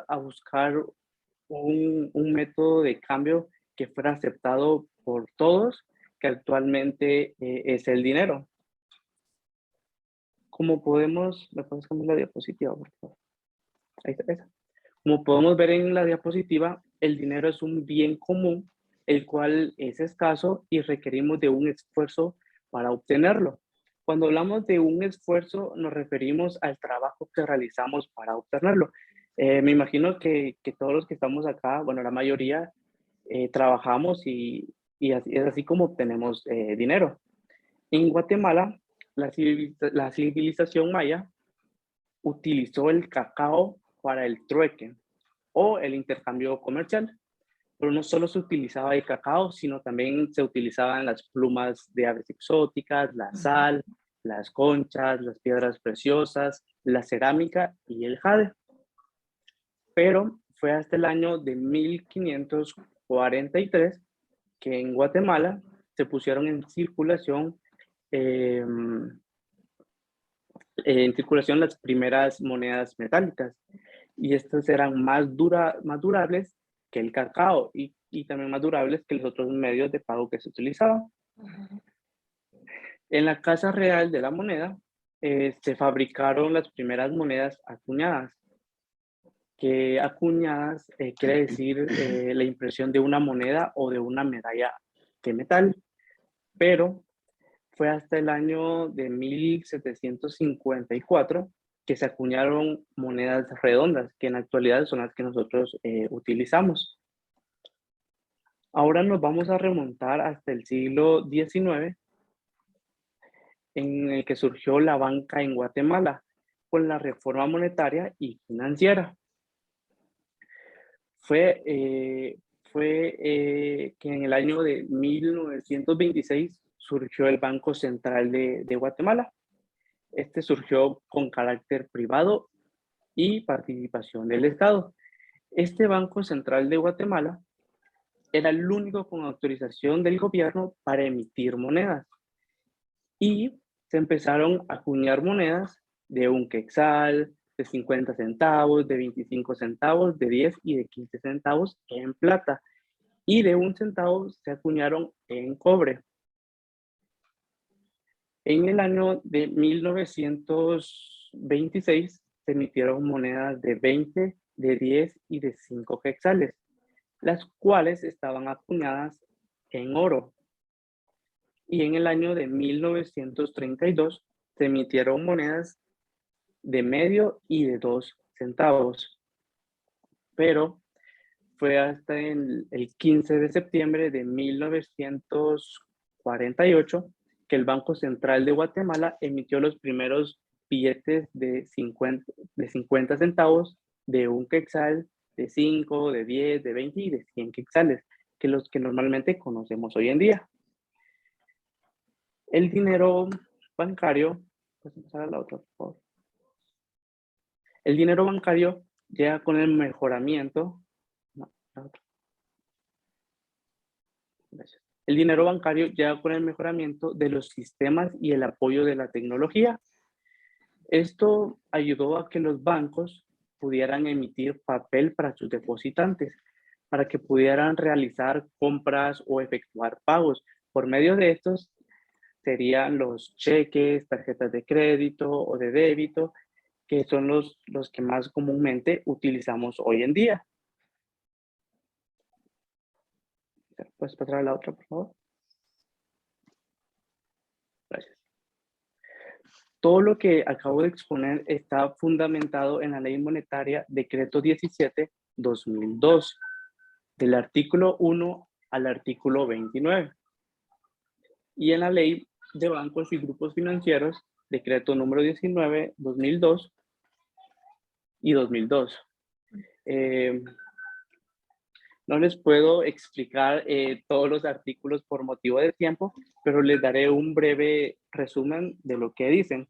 A buscar un método de cambio que fuera aceptado por todos, que actualmente es el dinero. Como podemos, ¿me puedes cambiar la diapositiva, por favor? Ahí está, esa. Como podemos ver en la diapositiva, el dinero es un bien común, el cual es escaso y requerimos de un esfuerzo para obtenerlo. Cuando hablamos de un esfuerzo, nos referimos al trabajo que realizamos para obtenerlo. Me imagino que todos los que estamos acá, bueno, la mayoría, trabajamos y así, es así como obtenemos dinero. En Guatemala, la civilización maya utilizó el cacao para el trueque o el intercambio comercial, pero no solo se utilizaba el cacao, sino también se utilizaban las plumas de aves exóticas, la sal, las conchas, las piedras preciosas, la cerámica y el jade. Pero fue hasta el año de 1543 que en Guatemala se pusieron eh, en circulación las primeras monedas metálicas y estas eran más durables que el cacao y también más durables que los otros medios de pago que se utilizaban. En la Casa Real de la Moneda se fabricaron las primeras monedas acuñadas, que acuñadas quiere decir la impresión de una moneda o de una medalla de metal, pero fue hasta el año de 1754 que se acuñaron monedas redondas, que en la actualidad son las que nosotros utilizamos. Ahora nos vamos a remontar hasta el siglo XIX, en el que surgió la banca en Guatemala, con la reforma monetaria y financiera. Fue que en el año de 1926 surgió el Banco Central de Guatemala. Este surgió con carácter privado y participación del Estado. Este Banco Central de Guatemala era el único con autorización del gobierno para emitir monedas. Y se empezaron a acuñar monedas de un quetzal, de 50 centavos, de 25 centavos, de 10 y de 15 centavos en plata. Y de un centavo se acuñaron en cobre. En el año de 1926 se emitieron monedas de 20, de 10 y de 5 quetzales, las cuales estaban acuñadas en oro. Y en el año de 1932 se emitieron monedas de medio y de 2 centavos. Pero fue hasta el 15 de septiembre de 1948 que el Banco Central de Guatemala emitió los primeros billetes de 50 centavos, de un quetzal, de 5, de 10, de 20 y de 100 quetzales, que los que normalmente conocemos hoy en día. El dinero bancario, pues pasar a la otra, por favor. El dinero bancario llega con el mejoramiento. No, la otra. Gracias. El dinero bancario llega con el mejoramiento de los sistemas y el apoyo de la tecnología. Esto ayudó a que los bancos pudieran emitir papel para sus depositantes, para que pudieran realizar compras o efectuar pagos. Por medio de estos serían los cheques, tarjetas de crédito o de débito, que son los que más comúnmente utilizamos hoy en día. ¿Puedes pasar a la otra, por favor? Gracias. Todo lo que acabo de exponer está fundamentado en la Ley Monetaria Decreto 17/2002, del artículo 1 al artículo 29. Y en la Ley de Bancos y Grupos Financieros, Decreto número 19/2002 y 2002. No les puedo explicar todos los artículos por motivo de tiempo, pero les daré un breve resumen de lo que dicen.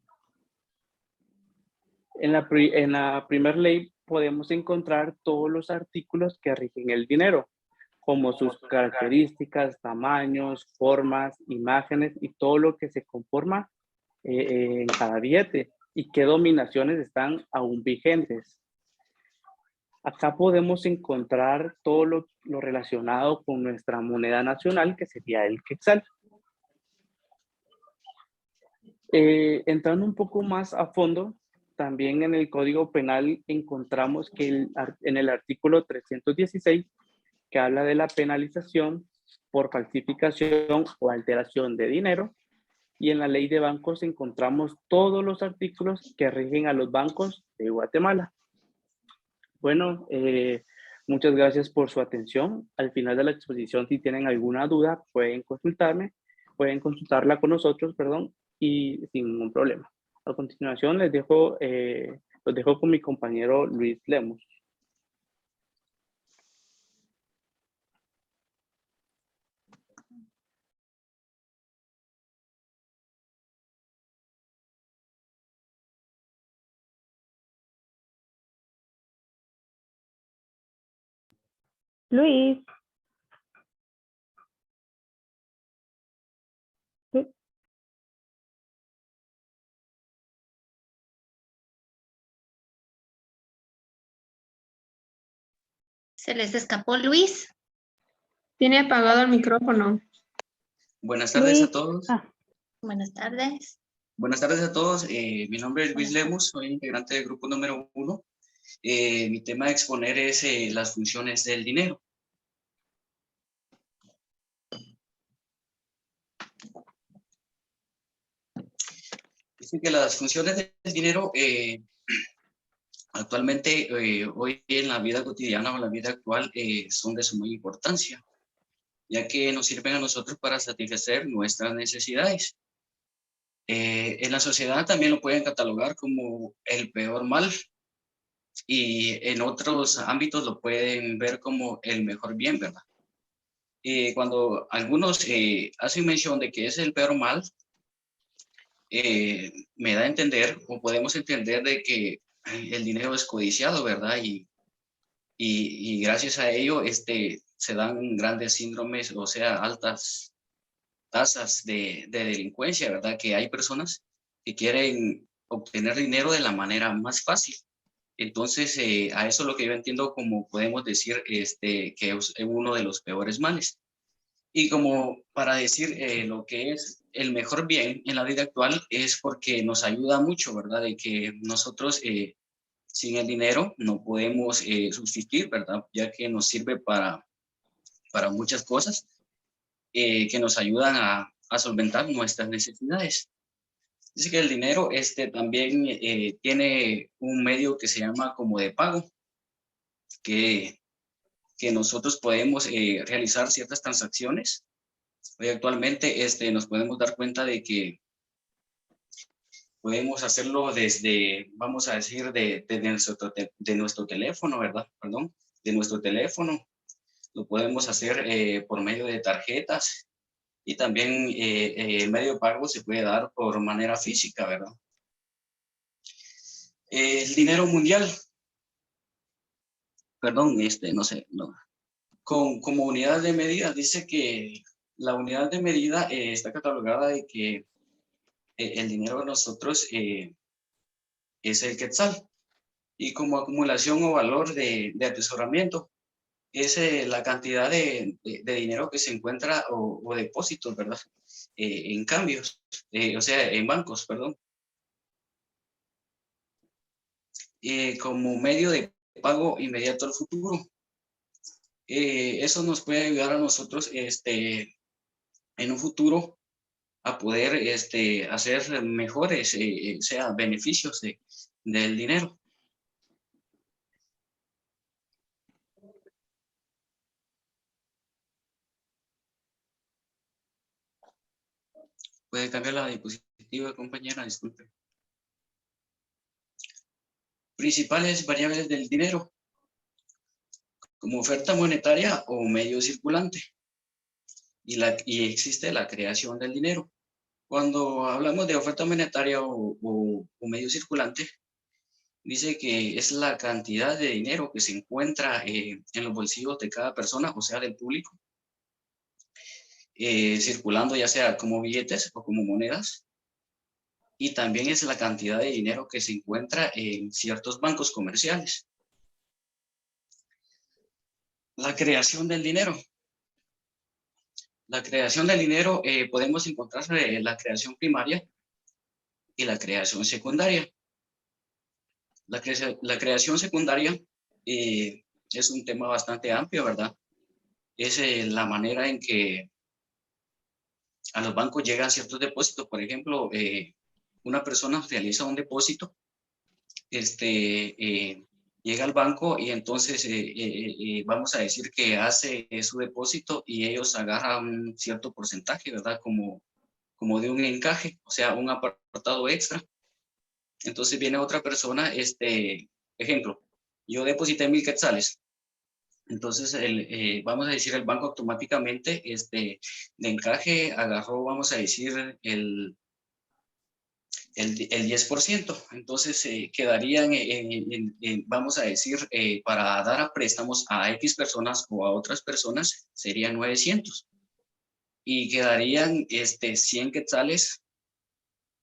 En la primera ley podemos encontrar todos los artículos que rigen el dinero, como sus características, tamaños, formas, imágenes y todo lo que se conforma en cada billete. y qué dominaciones están aún vigentes. Acá podemos encontrar todo lo relacionado con nuestra moneda nacional, que sería el quetzal. Entrando un poco más a fondo, también en el Código Penal encontramos que en el artículo 316, que habla de la penalización por falsificación o alteración de dinero, y en la ley de bancos encontramos todos los artículos que rigen a los bancos de Guatemala. Bueno, muchas gracias por su atención. Al final de la exposición, si tienen alguna duda, pueden consultarla con nosotros, perdón, y sin ningún problema. A continuación, los dejo con mi compañero Luis Lemus. Luis. Sí. ¿Se les escapó Luis? Tiene apagado el micrófono. Buenas tardes Luis. a todos. Buenas tardes. Buenas tardes a todos. Mi nombre es Luis Lemus, soy integrante del grupo número 1. Mi tema a exponer es las funciones del dinero. Dice que las funciones del dinero actualmente, hoy en la vida cotidiana o en la vida actual, son de suma importancia, ya que nos sirven a nosotros para satisfacer nuestras necesidades. En la sociedad también lo pueden catalogar como el peor mal, y en otros ámbitos lo pueden ver como el mejor bien, ¿verdad? Cuando algunos hacen mención de que es el peor mal, me da a entender, o podemos entender, de que el dinero es codiciado, ¿verdad? Y gracias a ello se dan grandes síndromes, o sea, altas tasas de delincuencia, ¿verdad? Que hay personas que quieren obtener dinero de la manera más fácil. Entonces, a eso es lo que yo entiendo como podemos decir que es uno de los peores males. Y como para decir lo que es el mejor bien en la vida actual, es porque nos ayuda mucho, ¿verdad? De que nosotros sin el dinero no podemos subsistir, ¿verdad? Ya que nos sirve para muchas cosas que nos ayudan a solventar nuestras necesidades. Dice que el dinero también tiene un medio que se llama como de pago, que nosotros podemos realizar ciertas transacciones. Hoy actualmente nos podemos dar cuenta de que podemos hacerlo desde, vamos a decir, de nuestro teléfono, ¿verdad? Perdón, de nuestro teléfono. Lo podemos hacer por medio de tarjetas, y también el medio de pago se puede dar por manera física, ¿verdad? El dinero mundial, perdón, no sé, no. Como unidad de medida, dice que la unidad de medida está catalogada de que el dinero de nosotros es el quetzal, y como acumulación o valor de atesoramiento es la cantidad de dinero que se encuentra o depósitos, ¿verdad? En cambios, o sea, en bancos, perdón. Como medio de pago inmediato al futuro. Eso nos puede ayudar a nosotros en un futuro a poder hacer mejores sea, beneficios del dinero. Puede cambiar la diapositiva, compañera, disculpe. Principales variables del dinero, como oferta monetaria o medio circulante. Y existe la creación del dinero. Cuando hablamos de oferta monetaria o medio circulante, dice que es la cantidad de dinero que se encuentra en los bolsillos de cada persona, o sea, del público, circulando ya sea como billetes o como monedas. y también es la cantidad de dinero que se encuentra en ciertos bancos comerciales. La creación del dinero. La creación del dinero, podemos encontrar la creación primaria y la creación secundaria. La creación secundaria es un tema bastante amplio, ¿verdad? Es la manera en que a los bancos llegan ciertos depósitos. Por ejemplo, una persona realiza un depósito, llega al banco y entonces vamos a decir que hace su depósito y ellos agarran un cierto porcentaje, ¿verdad? Como de un encaje, o sea, un apartado extra. Entonces viene otra persona, ejemplo, yo deposité 1,000 quetzales. Entonces, vamos a decir, el banco automáticamente, de encaje, agarró, vamos a decir, el 10%. Entonces, quedarían, vamos a decir, para dar a préstamos a X personas o a otras personas, serían 900. Y quedarían 100 quetzales,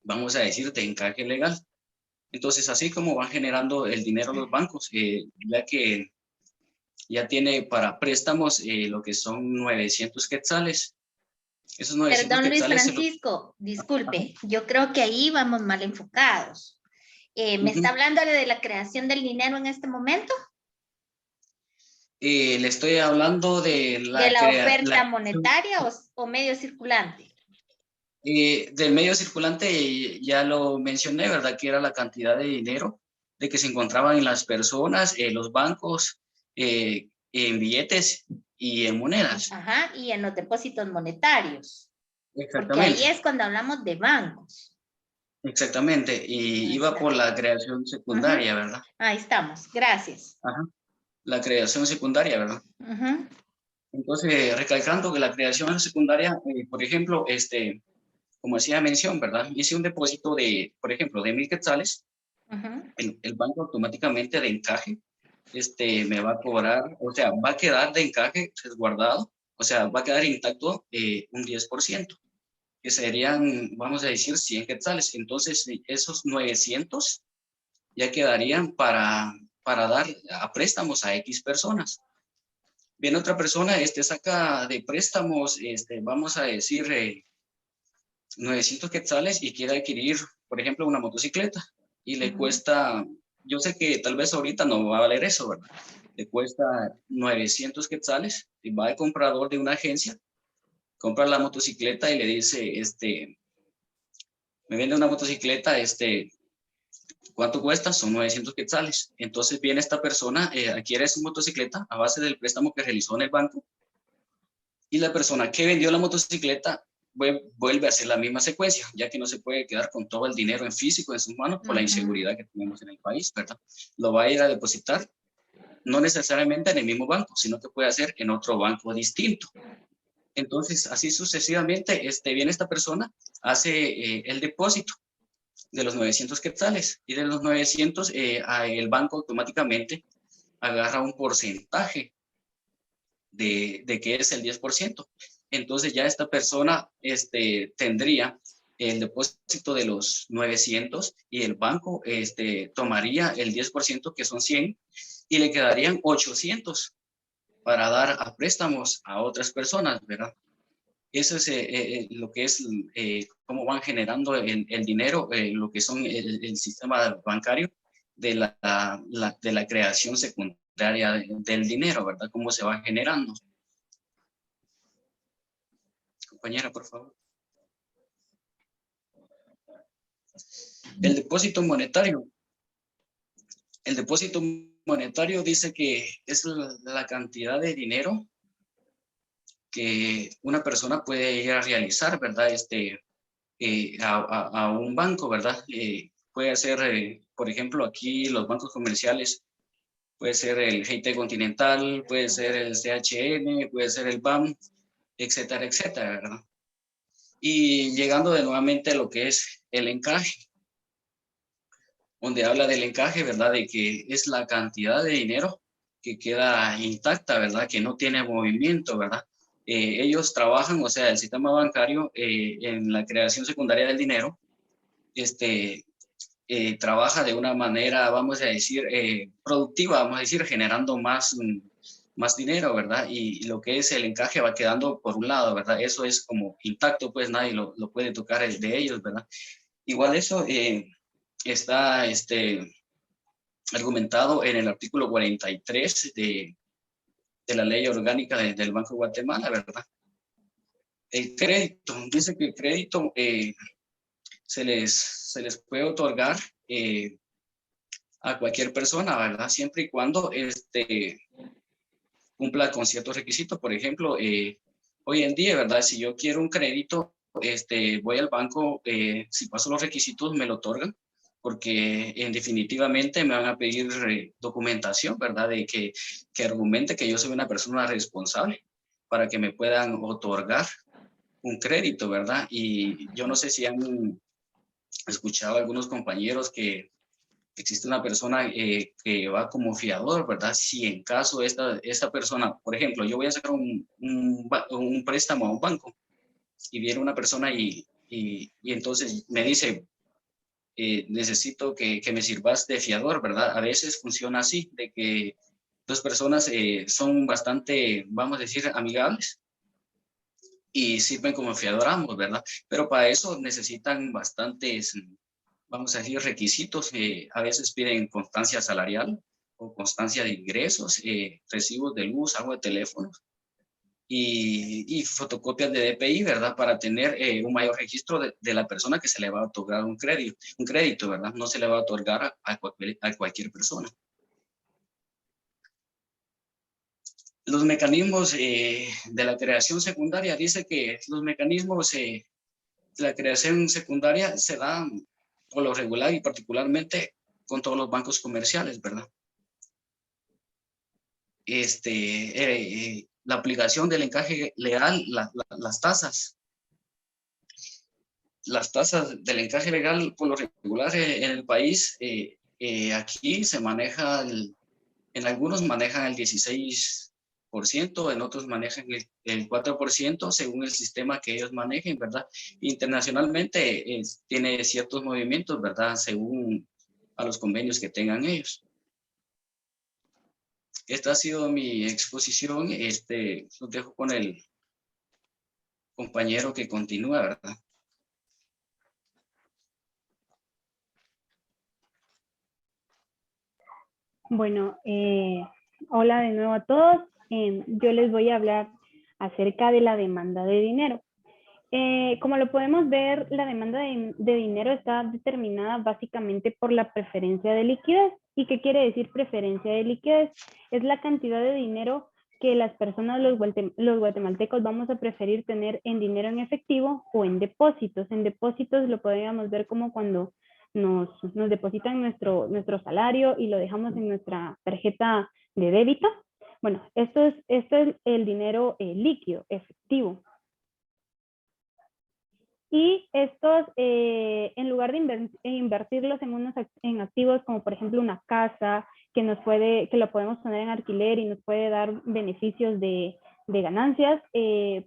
vamos a decir, de encaje legal. Entonces, así como van generando el dinero los bancos, ya que ya tiene para préstamos lo que son 900 quetzales. Esos 900 Perdón, Luis quetzales Francisco, disculpe, yo creo que ahí vamos mal enfocados. ¿Me está hablando de la creación del dinero en este momento? Le estoy hablando de ¿De la oferta monetaria o medio circulante? Del medio circulante ya lo mencioné, ¿verdad? Que era la cantidad de dinero de que se encontraban en las personas, los bancos, en billetes y en monedas. Ajá, y en los depósitos monetarios. Porque ahí Exactamente. es cuando hablamos de bancos. Exactamente, y iba por la creación secundaria, ¿verdad? Ahí estamos, gracias. Ajá, la creación secundaria, ¿verdad? Entonces, recalcando que la creación secundaria, por ejemplo, como hacía mención, ¿verdad? Hice un depósito de, por ejemplo, de 1,000 quetzales, el banco automáticamente de encaje, me va a cobrar, o sea, va a quedar de encaje resguardado, o sea, va a quedar intacto un 10%, que serían, vamos a decir, 100 quetzales. Entonces, esos 900 ya quedarían para dar a préstamos a X personas. Viene otra persona, saca de préstamos, vamos a decir, 900 quetzales y quiere adquirir, por ejemplo, una motocicleta y le cuesta, yo sé que tal vez ahorita no va a valer eso, ¿verdad? Le cuesta 900 quetzales y va al comprador de una agencia, compra la motocicleta y le dice, me vende una motocicleta, ¿cuánto cuesta? Son 900 quetzales. Entonces viene esta persona, adquiere su motocicleta a base del préstamo que realizó en el banco y la persona que vendió la motocicleta vuelve a hacer la misma secuencia, ya que no se puede quedar con todo el dinero en físico en sus manos por la inseguridad que tenemos en el país, ¿verdad? Lo va a ir a depositar, no necesariamente en el mismo banco, sino que puede hacer en otro banco distinto. Entonces, así sucesivamente, viene esta persona, hace el depósito de los 900 quetzales y de los 900 el banco automáticamente agarra un porcentaje de que es el 10%. Entonces ya esta persona tendría el depósito de los 900 y el banco tomaría el 10%, que son 100, y le quedarían 800 para dar a préstamos a otras personas, ¿verdad? Eso es lo que es, cómo van generando el dinero, lo que son el sistema bancario de la creación secundaria del dinero, ¿verdad? Cómo se va generando. Compañera, por favor. El depósito monetario. El depósito monetario dice que es la cantidad de dinero que una persona puede ir a realizar, ¿verdad? A un banco, ¿verdad? Puede ser, por ejemplo, aquí los bancos comerciales, puede ser el GT Continental, puede ser el CHN, puede ser el BAM, etcétera, etcétera, ¿verdad? Y llegando de nuevamente a lo que es el encaje, donde habla del encaje, ¿verdad? De que es la cantidad de dinero que queda intacta, ¿verdad? Que no tiene movimiento, ¿verdad? Ellos trabajan, o sea, el sistema bancario en la creación secundaria del dinero, trabaja de una manera, vamos a decir, productiva, vamos a decir, generando más dinero, ¿verdad? Y lo que es el encaje va quedando por un lado, ¿verdad? Eso es como intacto, pues nadie lo puede tocar de ellos, ¿verdad? Igual eso está argumentado en el artículo 43 de la ley orgánica del Banco de Guatemala, ¿verdad? El crédito, dice que el crédito se les puede otorgar a cualquier persona, ¿verdad? Siempre y cuando cumpla con ciertos requisitos. Por ejemplo, hoy en día, ¿verdad? Si yo quiero un crédito, voy al banco, si paso los requisitos me lo otorgan, porque definitivamente me van a pedir documentación, ¿verdad? De que argumente que yo soy una persona responsable para que me puedan otorgar un crédito, ¿verdad? Y yo no sé si han escuchado a algunos compañeros que existe una persona que va como fiador, ¿verdad? Si en caso esta persona, por ejemplo, yo voy a sacar un préstamo a un banco y viene una persona y entonces me dice, necesito que me sirvas de fiador, ¿verdad? A veces funciona así, de que dos personas son bastante, vamos a decir, amigables y sirven como fiador ambos, ¿verdad? Pero para eso necesitan bastantes, vamos a decir, requisitos. A veces piden constancia salarial o constancia de ingresos, recibos de luz, agua, de teléfonos y fotocopias de DPI, ¿verdad? Para tener un mayor registro de la persona que se le va a otorgar un crédito, ¿verdad? No se le va a otorgar a cualquier persona. Los mecanismos de la creación secundaria, dice que los mecanismos de la creación secundaria se dan por lo regular y particularmente con todos los bancos comerciales, ¿verdad? La aplicación del encaje legal, las tasas del encaje legal por lo regular en el país, aquí se maneja, en algunos manejan el 16%, en otros manejan el 4%, según el sistema que ellos manejen, ¿verdad? Internacionalmente tiene ciertos movimientos, ¿verdad? Según a los convenios que tengan ellos. Esta ha sido mi exposición. Los dejo con el compañero que continúa, ¿verdad? Bueno, hola de nuevo a todos. Yo les voy a hablar acerca de la demanda de dinero. Como lo podemos ver, la demanda de dinero está determinada básicamente por la preferencia de liquidez. ¿Y qué quiere decir preferencia de liquidez? Es la cantidad de dinero que las personas, los guatemaltecos, vamos a preferir tener en dinero en efectivo o en depósitos. En depósitos lo podríamos ver como cuando nos depositan nuestro salario y lo dejamos en nuestra tarjeta de débito. Bueno, esto es el dinero líquido, efectivo. Y estos, en lugar de invertirlos en activos como por ejemplo una casa, que lo podemos poner en alquiler y nos puede dar beneficios de ganancias,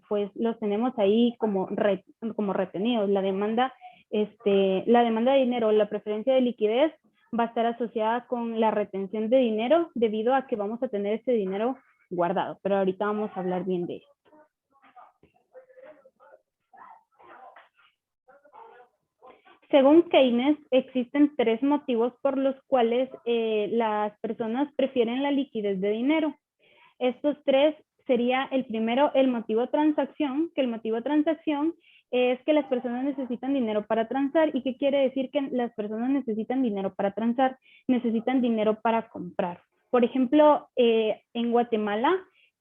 pues los tenemos ahí como retenidos. La demanda de dinero, la preferencia de liquidez va a estar asociada con la retención de dinero debido a que vamos a tener ese dinero guardado. Pero ahorita vamos a hablar bien de eso. Según Keynes, existen 3 motivos por los cuales las personas prefieren la liquidez de dinero. Estos 3 sería el primero, el motivo transacción, que el motivo transacción es que las personas necesitan dinero para transar. ¿Y qué quiere decir que las personas necesitan dinero para transar? Necesitan dinero para comprar. Por ejemplo, en Guatemala,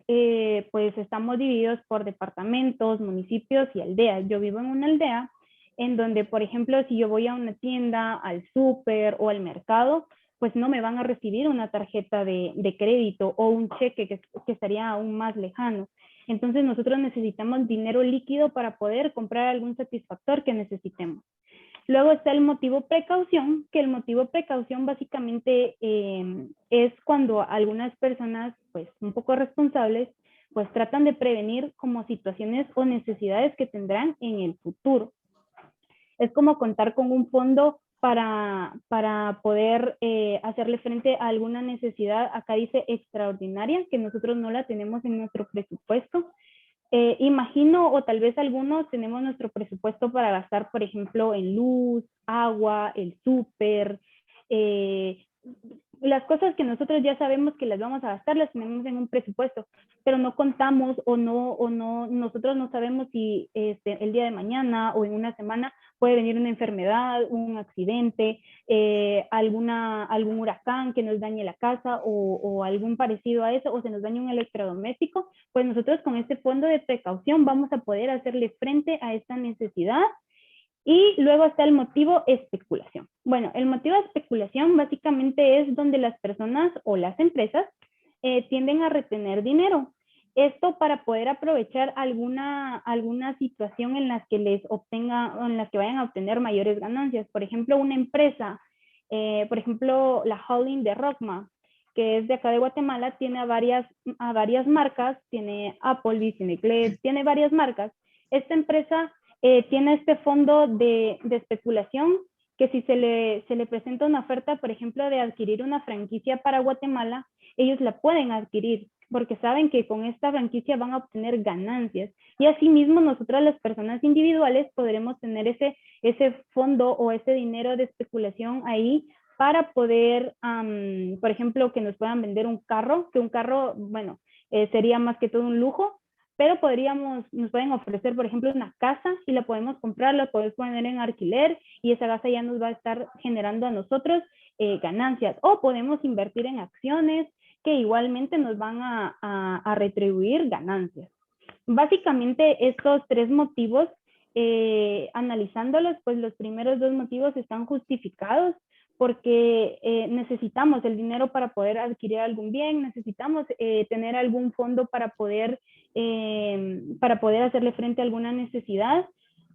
pues estamos divididos por departamentos, municipios y aldeas. Yo vivo en una aldea en donde, por ejemplo, si yo voy a una tienda, al súper o al mercado, pues no me van a recibir una tarjeta de crédito o un cheque que estaría aún más lejano. Entonces nosotros necesitamos dinero líquido para poder comprar algún satisfactor que necesitemos. Luego está el motivo precaución, que el motivo precaución básicamente es cuando algunas personas, pues un poco responsables, pues tratan de prevenir como situaciones o necesidades que tendrán en el futuro. Es como contar con un fondo para poder hacerle frente a alguna necesidad. Acá dice extraordinaria, que nosotros no la tenemos en nuestro presupuesto. Imagino, o tal vez algunos tenemos nuestro presupuesto para gastar, por ejemplo, en luz, agua, el súper, las cosas que nosotros ya sabemos que las vamos a gastar, las tenemos en un presupuesto, pero no contamos nosotros no sabemos si el día de mañana o en una semana puede venir una enfermedad, un accidente, algún huracán que nos dañe la casa o algún parecido a eso, o se nos dañe un electrodoméstico. Pues nosotros con este fondo de precaución vamos a poder hacerle frente a esta necesidad. Y luego está el motivo especulación. Bueno, el motivo de especulación básicamente es donde las personas o las empresas tienden a retener dinero. Esto para poder aprovechar alguna situación en la que en la que vayan a obtener mayores ganancias. Por ejemplo, una empresa, por ejemplo, la holding de Rockma, que es de acá de Guatemala, tiene a varias marcas, tiene Applebee's, tiene Glade, tiene varias marcas. Esta empresa tiene este fondo de especulación que si se le presenta una oferta, por ejemplo, de adquirir una franquicia para Guatemala, ellos la pueden adquirir porque saben que con esta franquicia van a obtener ganancias. Y asimismo, nosotras las personas individuales podremos tener ese fondo o ese dinero de especulación ahí para poder, por ejemplo, que nos puedan vender un carro, que un carro, bueno, sería más que todo un lujo, pero nos pueden ofrecer, por ejemplo, una casa y la podemos comprar, la podemos poner en alquiler y esa casa ya nos va a estar generando a nosotros ganancias. O podemos invertir en acciones que igualmente nos van a retribuir ganancias. Básicamente estos tres motivos, analizándolos, pues los primeros dos motivos están justificados porque necesitamos el dinero para poder adquirir algún bien, necesitamos tener algún fondo para poder hacerle frente a alguna necesidad.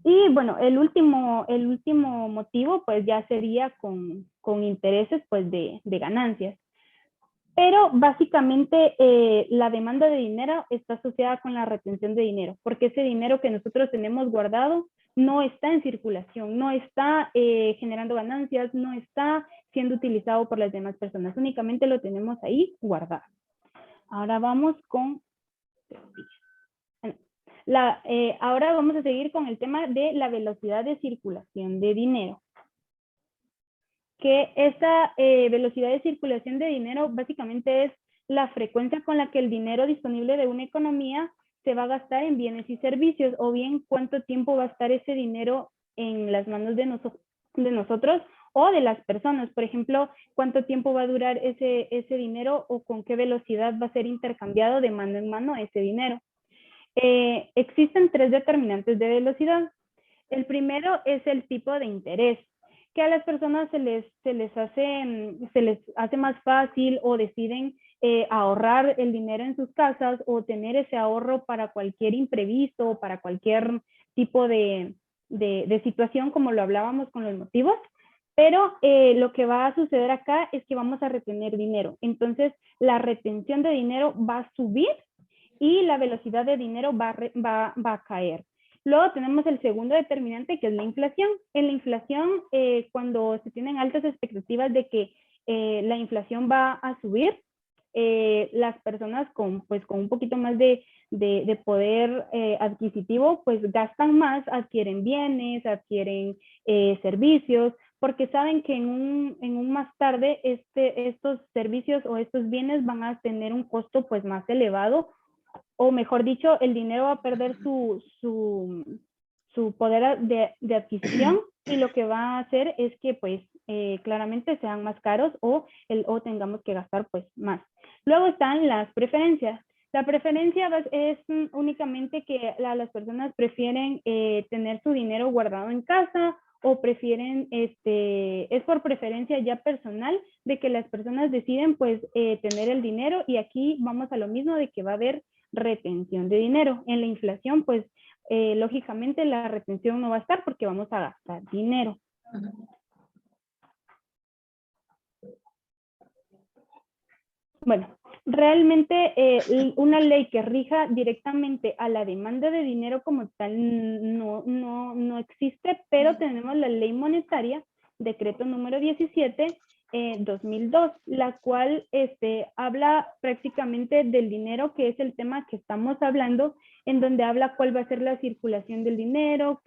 Y bueno, el último motivo pues ya sería con intereses pues de ganancias. Pero básicamente la demanda de dinero está asociada con la retención de dinero, porque ese dinero que nosotros tenemos guardado no está en circulación, no está generando ganancias, no está siendo utilizado por las demás personas, únicamente lo tenemos ahí guardado. Ahora vamos con... ahora vamos a seguir con el tema de la velocidad de circulación de dinero. Que esta velocidad de circulación de dinero básicamente es la frecuencia con la que el dinero disponible de una economía se va a gastar en bienes y servicios, o bien cuánto tiempo va a estar ese dinero en las manos de nosotros o de las personas. Por ejemplo, cuánto tiempo va a durar ese dinero o con qué velocidad va a ser intercambiado de mano en mano ese dinero. Existen tres determinantes de velocidad. El primero es el tipo de interés, que a las personas se les hace más fácil o deciden ahorrar el dinero en sus casas o tener ese ahorro para cualquier imprevisto o para cualquier tipo de situación, como lo hablábamos con los motivos. Pero lo que va a suceder acá es que vamos a retener dinero. Entonces, la retención de dinero va a subir y la velocidad de dinero va a caer. Luego tenemos el segundo determinante, que es la inflación. En la inflación, cuando se tienen altas expectativas de que la inflación va a subir, las personas con un poquito más de poder adquisitivo, pues gastan más, adquieren bienes, adquieren servicios, porque saben que en un más tarde estos servicios o estos bienes van a tener un costo pues más elevado, o mejor dicho, el dinero va a perder su poder de adquisición, y lo que va a hacer es que pues claramente sean más caros o tengamos que gastar pues más. Luego están las preferencias. La preferencia es únicamente que las personas prefieren tener su dinero guardado en casa, o prefieren, es por preferencia ya personal de que las personas deciden pues tener el dinero, y aquí vamos a lo mismo de que va a haber retención de dinero. En la inflación pues lógicamente la retención no va a estar porque vamos a gastar dinero. Bueno, Realmente una ley que rija directamente a la demanda de dinero como tal no existe, pero tenemos la ley monetaria, decreto número 17, 2002, la cual habla prácticamente del dinero, que es el tema que estamos hablando, en donde habla cuál va a ser la circulación del dinero,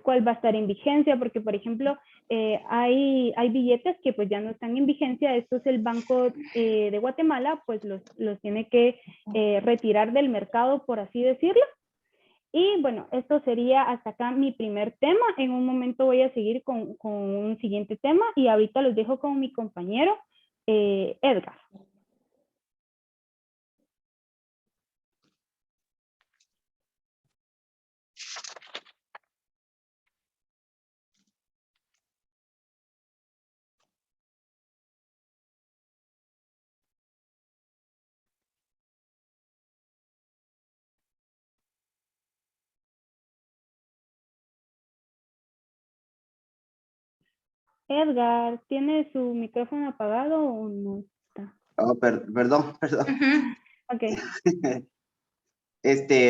cuál va a estar en vigencia, porque por ejemplo, hay billetes que pues ya no están en vigencia. Esto es el Banco de Guatemala, pues los tiene que retirar del mercado, por así decirlo. Y bueno, esto sería hasta acá mi primer tema. En un momento voy a seguir con un siguiente tema y ahorita los dejo con mi compañero Edgar. Edgar, ¿tiene su micrófono apagado o no está? Oh, perdón. Ujú. Ok.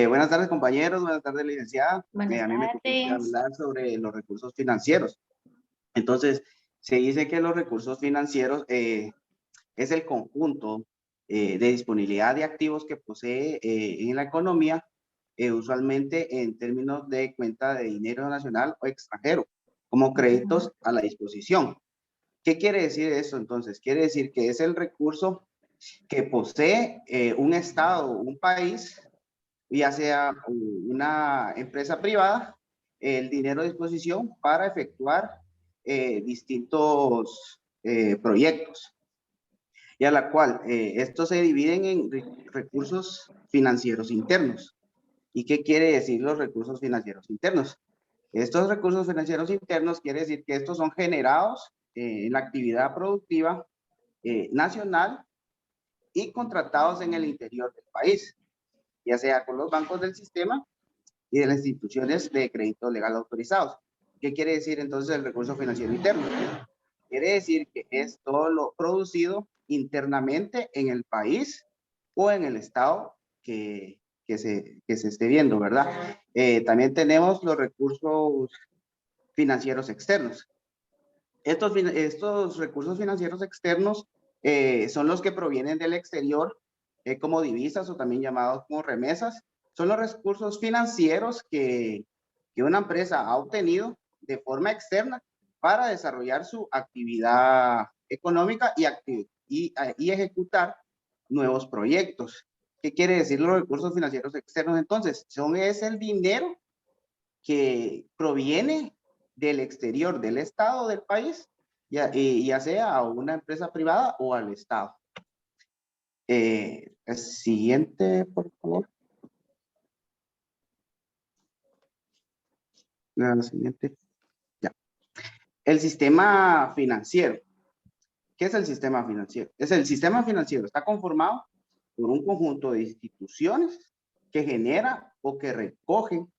Buenas tardes, compañeros. Buenas tardes, licenciada. Buenas A mí me compete tardes. hablar sobre los recursos financieros. Entonces, se dice que los recursos financieros es el conjunto de disponibilidad de activos que posee en la economía, usualmente en términos de cuenta de dinero nacional o extranjero, como créditos a la disposición. ¿Qué quiere decir eso entonces? Quiere decir que es el recurso que posee un estado, un país, ya sea una empresa privada, el dinero a disposición para efectuar distintos proyectos, y a la cual estos se dividen en recursos financieros internos. ¿Y qué quiere decir los recursos financieros internos? Estos recursos financieros internos quiere decir que estos son generados en la actividad productiva nacional y contratados en el interior del país, ya sea con los bancos del sistema y de las instituciones de crédito legal autorizados. ¿Qué quiere decir entonces el recurso financiero interno? Quiere decir que es todo lo producido internamente en el país o en el estado que se esté viendo, ¿verdad? También tenemos los recursos financieros externos. Estos recursos financieros externos son los que provienen del exterior como divisas o también llamados como remesas. Son los recursos financieros que una empresa ha obtenido de forma externa para desarrollar su actividad económica y ejecutar nuevos proyectos. ¿Qué quiere decir los recursos financieros externos entonces? Es el dinero que proviene del exterior, del Estado, del país, ya sea a una empresa privada o al Estado. El siguiente, por favor. La siguiente. Ya. El sistema financiero. ¿Qué es el sistema financiero? El sistema financiero está conformado por un conjunto de instituciones que genera o que recogen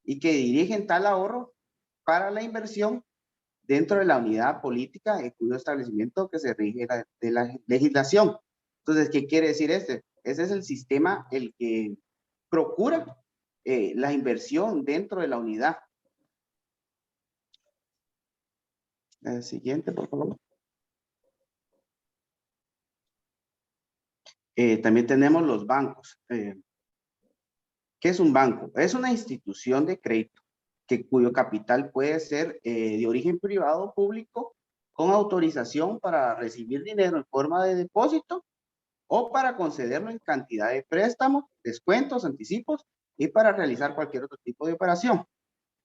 y que dirigen tal ahorro para la inversión dentro de la unidad política en cuyo establecimiento que se rige de la legislación. Entonces, ¿qué quiere decir este? Ese es el sistema el que procura la inversión dentro de la unidad. El siguiente, por favor. También tenemos los bancos. ¿Qué es un banco? Es una institución de crédito cuyo capital puede ser de origen privado o público con autorización para recibir dinero en forma de depósito o para concederlo en cantidad de préstamos, descuentos, anticipos y para realizar cualquier otro tipo de operación.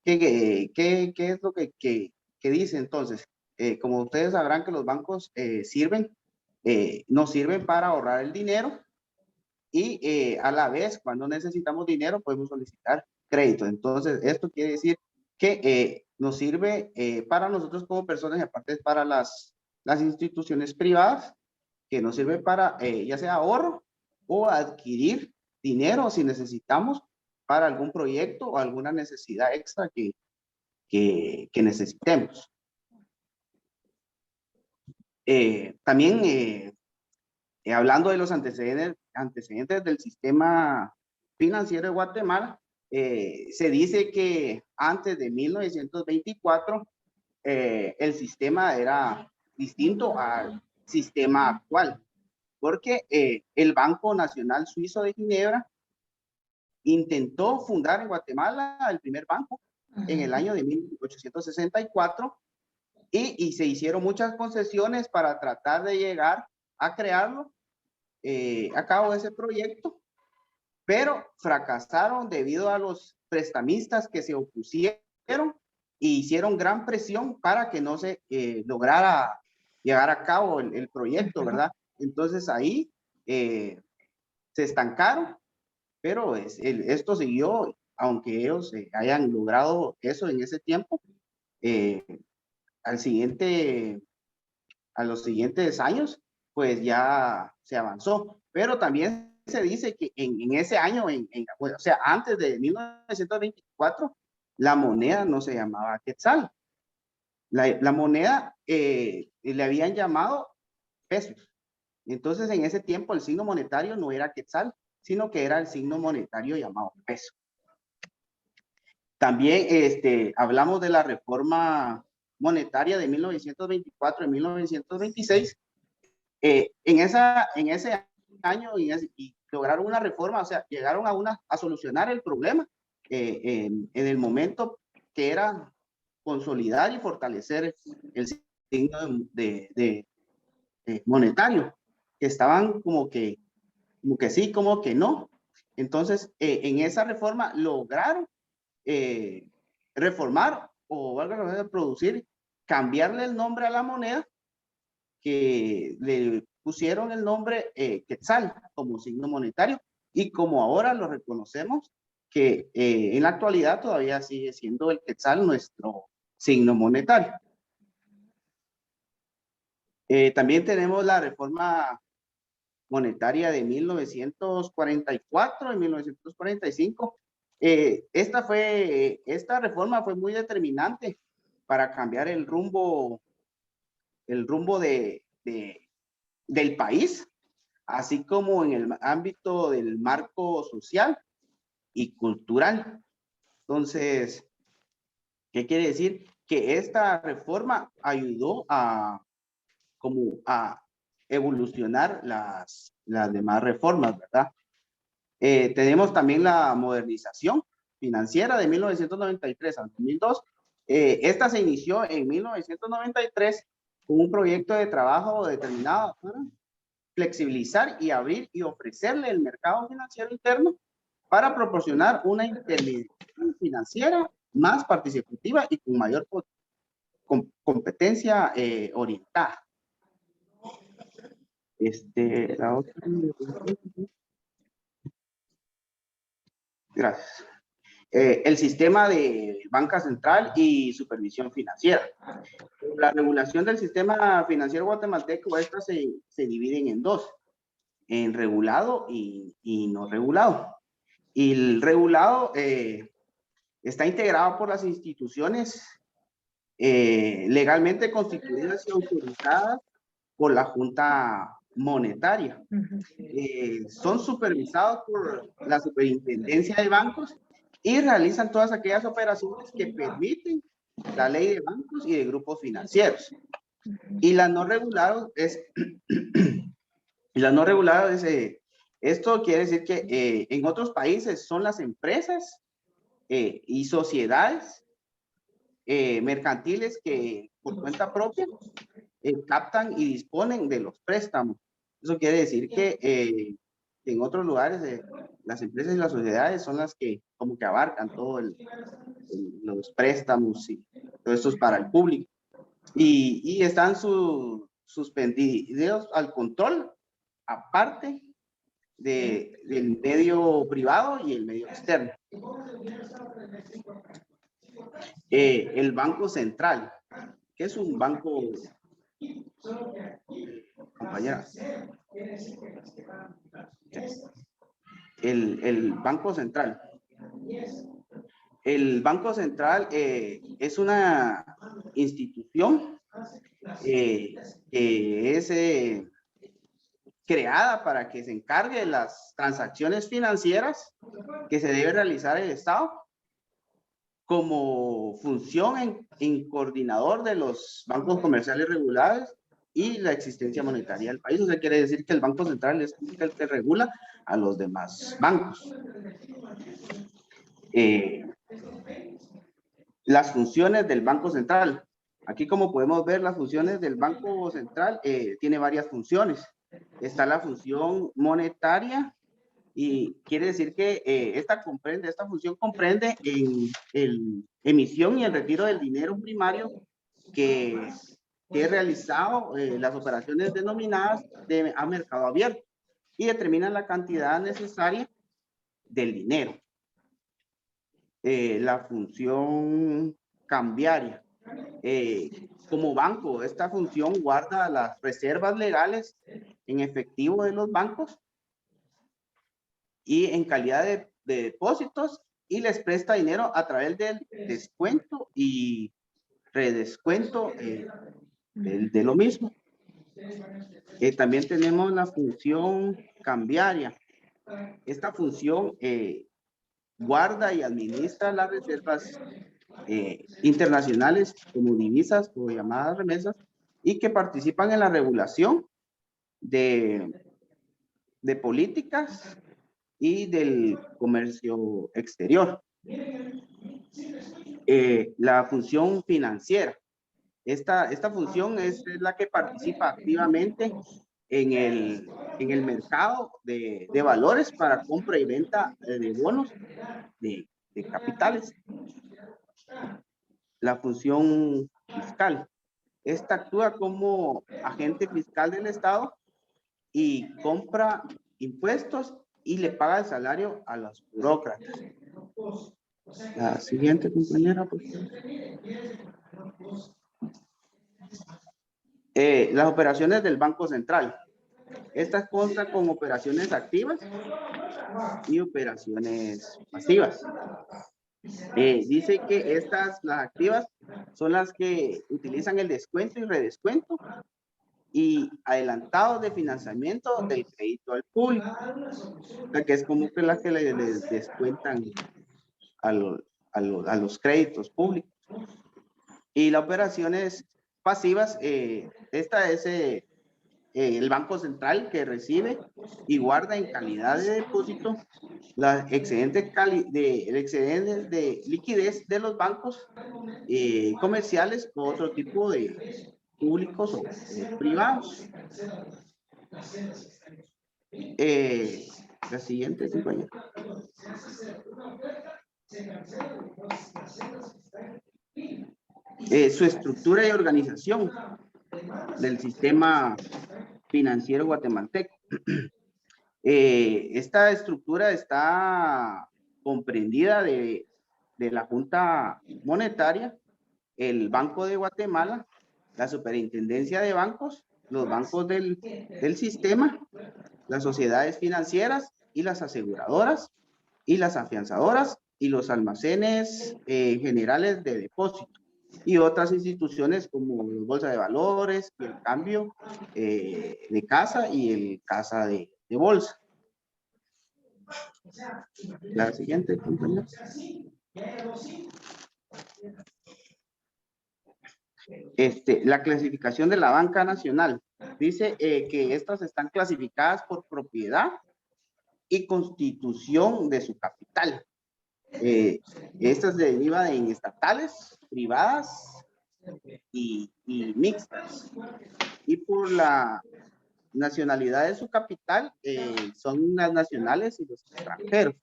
¿Qué es lo que dice entonces? Como ustedes sabrán que los bancos nos sirven para ahorrar el dinero y a la vez cuando necesitamos dinero podemos solicitar crédito. Entonces esto quiere decir que nos sirve para nosotros como personas y aparte para las instituciones privadas, que nos sirve para ya sea ahorro o adquirir dinero si necesitamos para algún proyecto o alguna necesidad extra que necesitemos. También hablando de los antecedentes del sistema financiero de Guatemala, se dice que antes de 1924 el sistema era distinto al sistema actual, porque el Banco Nacional Suizo de Ginebra intentó fundar en Guatemala el primer banco en el año de 1864 y se hicieron muchas concesiones para tratar de llegar a crearlo, a cabo ese proyecto, pero fracasaron debido a los prestamistas que se opusieron e hicieron gran presión para que no se lograra llevar a cabo el proyecto, ¿verdad? Entonces ahí se estancaron, pero esto siguió, aunque ellos hayan logrado eso en ese tiempo, a los siguientes años, pues ya se avanzó. Pero también se dice que en ese año, o sea, antes de 1924, la moneda no se llamaba quetzal. La moneda le habían llamado pesos. Entonces, en ese tiempo, el signo monetario no era quetzal, sino que era el signo monetario llamado peso. También hablamos de la reforma monetaria de 1924 y 1926. En ese año y lograron una reforma, o sea, llegaron a solucionar el problema en el momento que era consolidar y fortalecer el signo monetario, que estaban como que sí, como que no. Entonces, en esa reforma lograron reformar o producir, cambiarle el nombre a la moneda, que le pusieron el nombre quetzal como signo monetario, y como ahora lo reconocemos, que en la actualidad todavía sigue siendo el quetzal nuestro signo monetario. También tenemos la reforma monetaria de 1944 y 1945. Esta reforma fue muy determinante para cambiar el rumbo del país, así como en el ámbito del marco social y cultural. Entonces, ¿qué quiere decir? Que esta reforma ayudó a evolucionar las demás reformas, ¿verdad? Tenemos también la modernización financiera de 1993 al 2002. Esta se inició en 1993 con un proyecto de trabajo determinado para flexibilizar y abrir y ofrecerle el mercado financiero interno para proporcionar una intermediación financiera más participativa y con mayor competencia orientada. La otra. Gracias. El sistema de banca central y supervisión financiera. La regulación del sistema financiero guatemalteco, estas se dividen en dos, en regulado y no regulado. Y el regulado está integrado por las instituciones legalmente constituidas y autorizadas por la Junta Monetaria. Son supervisados por la Superintendencia de Bancos y realizan todas aquellas operaciones que permiten la ley de bancos y de grupos financieros. Y las no reguladas esto quiere decir que en otros países son las empresas y sociedades mercantiles que por cuenta propia captan y disponen de los préstamos. Eso quiere decir que en otros lugares las empresas y las sociedades son las que como que abarcan todo los préstamos y todo esto es para el público. Y están suspendidos al control aparte del medio privado y el medio externo. El Banco Central, que es un banco, compañera. El Banco Central. El Banco Central es una institución que creada para que se encargue de las transacciones financieras que se debe realizar el Estado como función en coordinador de los bancos comerciales regulados y la existencia monetaria del país. O sea, quiere decir que el Banco Central es el que regula a los demás bancos. Las funciones del Banco Central. Aquí, como podemos ver, las funciones del Banco Central tiene varias funciones. Está la función monetaria y quiere decir que esta función comprende en el emisión y el retiro del dinero primario que es realizado las operaciones denominadas a mercado abierto y determina la cantidad necesaria del dinero. La función cambiaria. Como banco, esta función guarda las reservas legales en efectivo de los bancos y en calidad de depósitos y les presta dinero a través del descuento y redescuento de lo mismo. También tenemos la función cambiaria. Esta función guarda y administra las reservas internacionales como divisas o llamadas remesas y que participan en la regulación de políticas y del comercio exterior. La función financiera. Esta función es la que participa activamente en el mercado de valores para compra y venta de bonos de capitales. La función fiscal. Esta actúa como agente fiscal del Estado y compra impuestos y le paga el salario a los burócratas. La siguiente, compañera, por favor. Las operaciones del Banco Central. Estas constan con operaciones activas y operaciones pasivas. Dice que las activas, son las que utilizan el descuento y redescuento y adelantados de financiamiento del crédito al público. O sea, que es como que las que les descuentan a los créditos públicos. Y las operaciones pasivas, esta es el Banco Central que recibe y guarda en calidad de depósito el excedente de liquidez de los bancos comerciales o otro tipo de públicos o privados. La siguiente, compañero. Su estructura y organización del sistema financiero guatemalteco. Esta estructura está comprendida de la Junta Monetaria, el Banco de Guatemala, la Superintendencia de Bancos, los bancos del sistema, las sociedades financieras y las aseguradoras y las afianzadoras y los almacenes generales de depósito y otras instituciones como la Bolsa de Valores, el cambio de casa y el casa de bolsa. La siguiente, compañero. La clasificación de la banca nacional. Dice que estas están clasificadas por propiedad y constitución de su capital. Estas derivan en estatales, privadas y mixtas. Y por la nacionalidad de su capital son las nacionales y los extranjeros.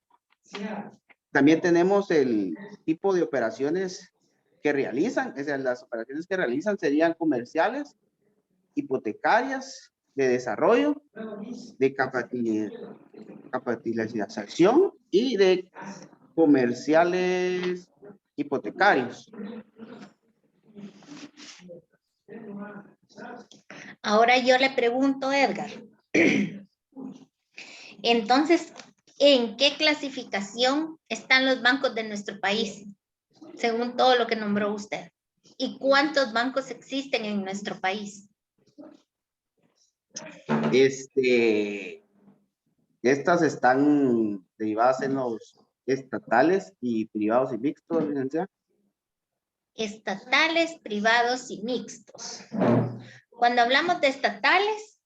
También tenemos el tipo de operaciones que realizan, o sea, las operaciones que realizan serían comerciales, hipotecarias, de desarrollo, de capitalización y de comerciales hipotecarios. Ahora yo le pregunto, Edgar. Entonces, ¿en qué clasificación están los bancos de nuestro país? Según todo lo que nombró usted. ¿Y cuántos bancos existen en nuestro país? Estas están derivadas en los estatales y privados y mixtos, licenciada. Estatales, privados y mixtos. Cuando hablamos de estatales,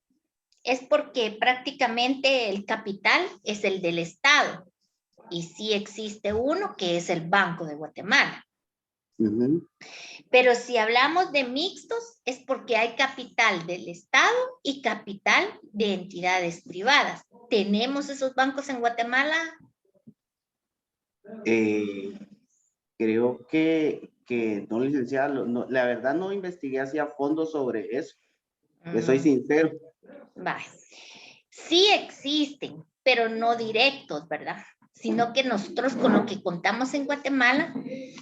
es porque prácticamente el capital es el del Estado. Y sí existe uno que es el Banco de Guatemala. Ujú. Pero si hablamos de mixtos, es porque hay capital del Estado y capital de entidades privadas. ¿Tenemos esos bancos en Guatemala? Creo que no, licenciada, la verdad no investigué así a fondo sobre eso. Le soy sincero. Vale. Sí existen, pero no directos, ¿verdad? Sino que nosotros con lo que contamos en Guatemala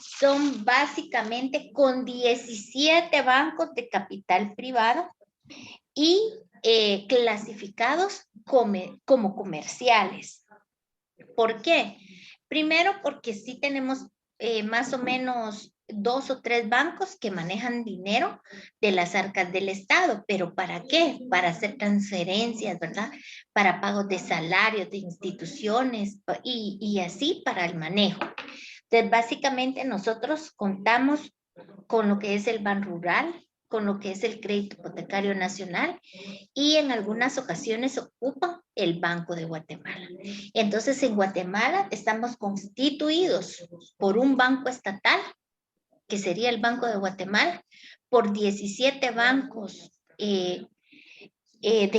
son básicamente con 17 bancos de capital privado y clasificados como comerciales. ¿Por qué? Primero porque sí tenemos más o menos 2 o 3 bancos que manejan dinero de las arcas del Estado, pero ¿para qué? Para hacer transferencias, ¿verdad? Para pagos de salarios de instituciones y así para el manejo. Entonces, básicamente nosotros contamos con lo que es el Ban Rural, con lo que es el Crédito Hipotecario Nacional y en algunas ocasiones ocupan el Banco de Guatemala. Entonces, en Guatemala estamos constituidos por un banco estatal, que sería el Banco de Guatemala, por 17 bancos de